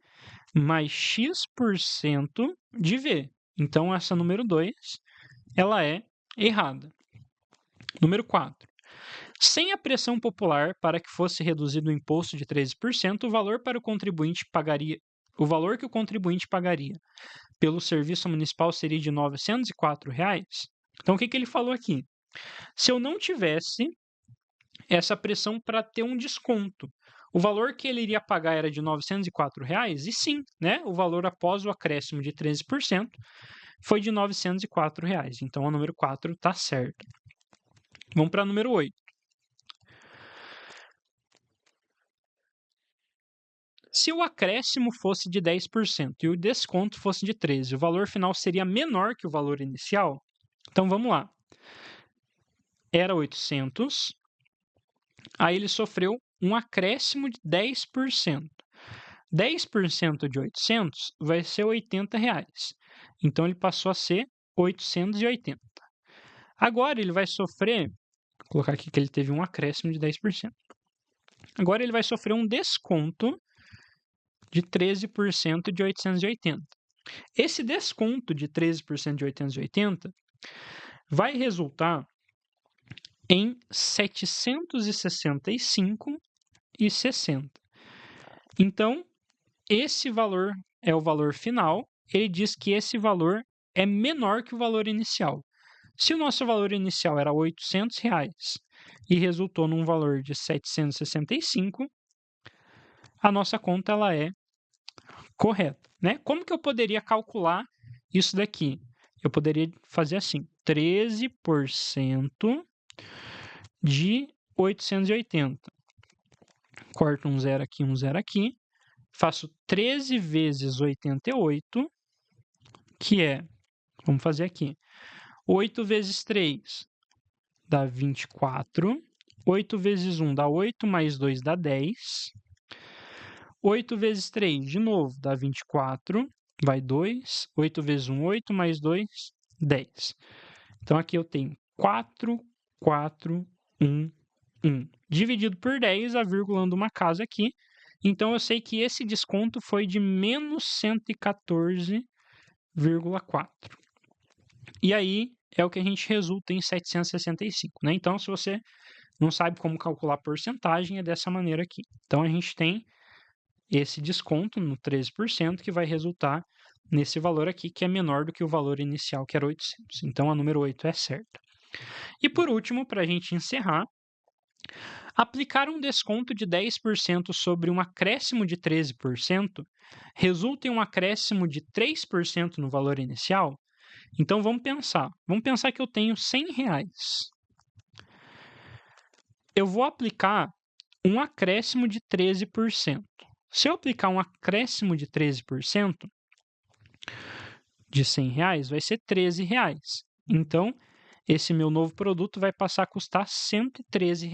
mais X% de V. Então, essa número 2, ela é errada. Número 4. Sem a pressão popular para que fosse reduzido o imposto de 13%, o valor que o contribuinte pagaria pelo serviço municipal seria de R$ 904. Então, o que ele falou aqui? Se eu não tivesse essa pressão para ter um desconto, o valor que ele iria pagar era de R$ 904, e sim, né, o valor após o acréscimo de 13% foi de R$ 904. Então, a número 4 está certa. Vamos para a número 8. Se o acréscimo fosse de 10% e o desconto fosse de 13%, o valor final seria menor que o valor inicial? Então, vamos lá. Era 800, aí ele sofreu um acréscimo de 10%. 10% de 800 vai ser R$ 80. Então, ele passou a ser 880. Agora, ele vai sofrer, vou colocar aqui que ele teve um acréscimo de 10%. Agora, ele vai sofrer um desconto de 13% de 880. Esse desconto de 13% de 880 vai resultar em R$ 765,60. Então, esse valor é o valor final. Ele diz que esse valor é menor que o valor inicial. Se o nosso valor inicial era R$ 800 e resultou num valor de 765, a nossa conta ela é correta, né? Como que eu poderia calcular isso daqui? Eu poderia fazer assim: 13% de 880. Corto um zero aqui. Faço 13 vezes 88, que é, vamos fazer aqui, 8 vezes 3 dá 24. 8 vezes 1 dá 8, mais 2 dá 10. 8 vezes 3, de novo, dá 24. Vai 2. 8 vezes 1, 8, mais 2, 10. Então, aqui eu tenho 4, 4, 1, 1. Dividido por 10, a vírgula anda uma casa aqui. Então, eu sei que esse desconto foi de menos 114,4. E aí, é o que a gente resulta em 765, né? Então, se você não sabe como calcular a porcentagem, é dessa maneira aqui. Então, a gente tem esse desconto no 13% que vai resultar nesse valor aqui, que é menor do que o valor inicial, que era 800. Então, a número 8 é certa. E por último, para a gente encerrar, aplicar um desconto de 10% sobre um acréscimo de 13% resulta em um acréscimo de 3% no valor inicial? Então, vamos pensar. Vamos pensar que eu tenho R$ 100. Eu vou aplicar um acréscimo de 13%. Se eu aplicar um acréscimo de 13% de R$ 100, vai ser R$ 13. Então, esse meu novo produto vai passar a custar R$ 113.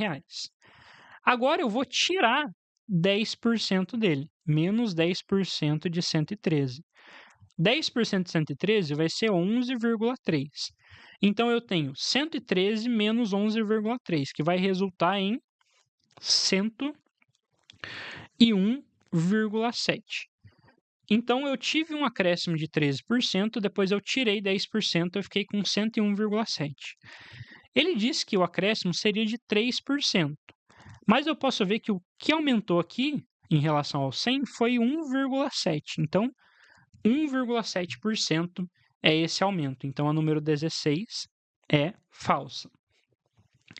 Agora, eu vou tirar 10% dele, menos 10% de 113. 10% de 113 vai ser 11,3. Então, eu tenho 113 menos 11,3, que vai resultar em 101,7. Então, eu tive um acréscimo de 13%, depois eu tirei 10%, eu fiquei com 101,7. Ele disse que o acréscimo seria de 3%, mas eu posso ver que o que aumentou aqui, em relação ao 100, foi 1,7. Então, 1,7% é esse aumento. Então, a número 16 é falsa.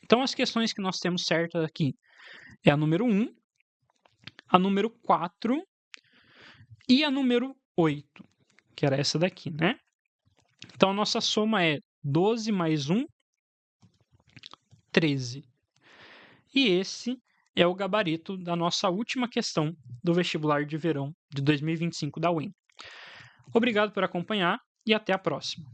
Então, as questões que nós temos certas aqui é a número 1, a número 4 e a número 8, que era essa daqui, né? Então, a nossa soma é 12 mais 1, 13. E esse é o gabarito da nossa última questão do vestibular de verão de 2025 da UEM. Obrigado por acompanhar e até a próxima.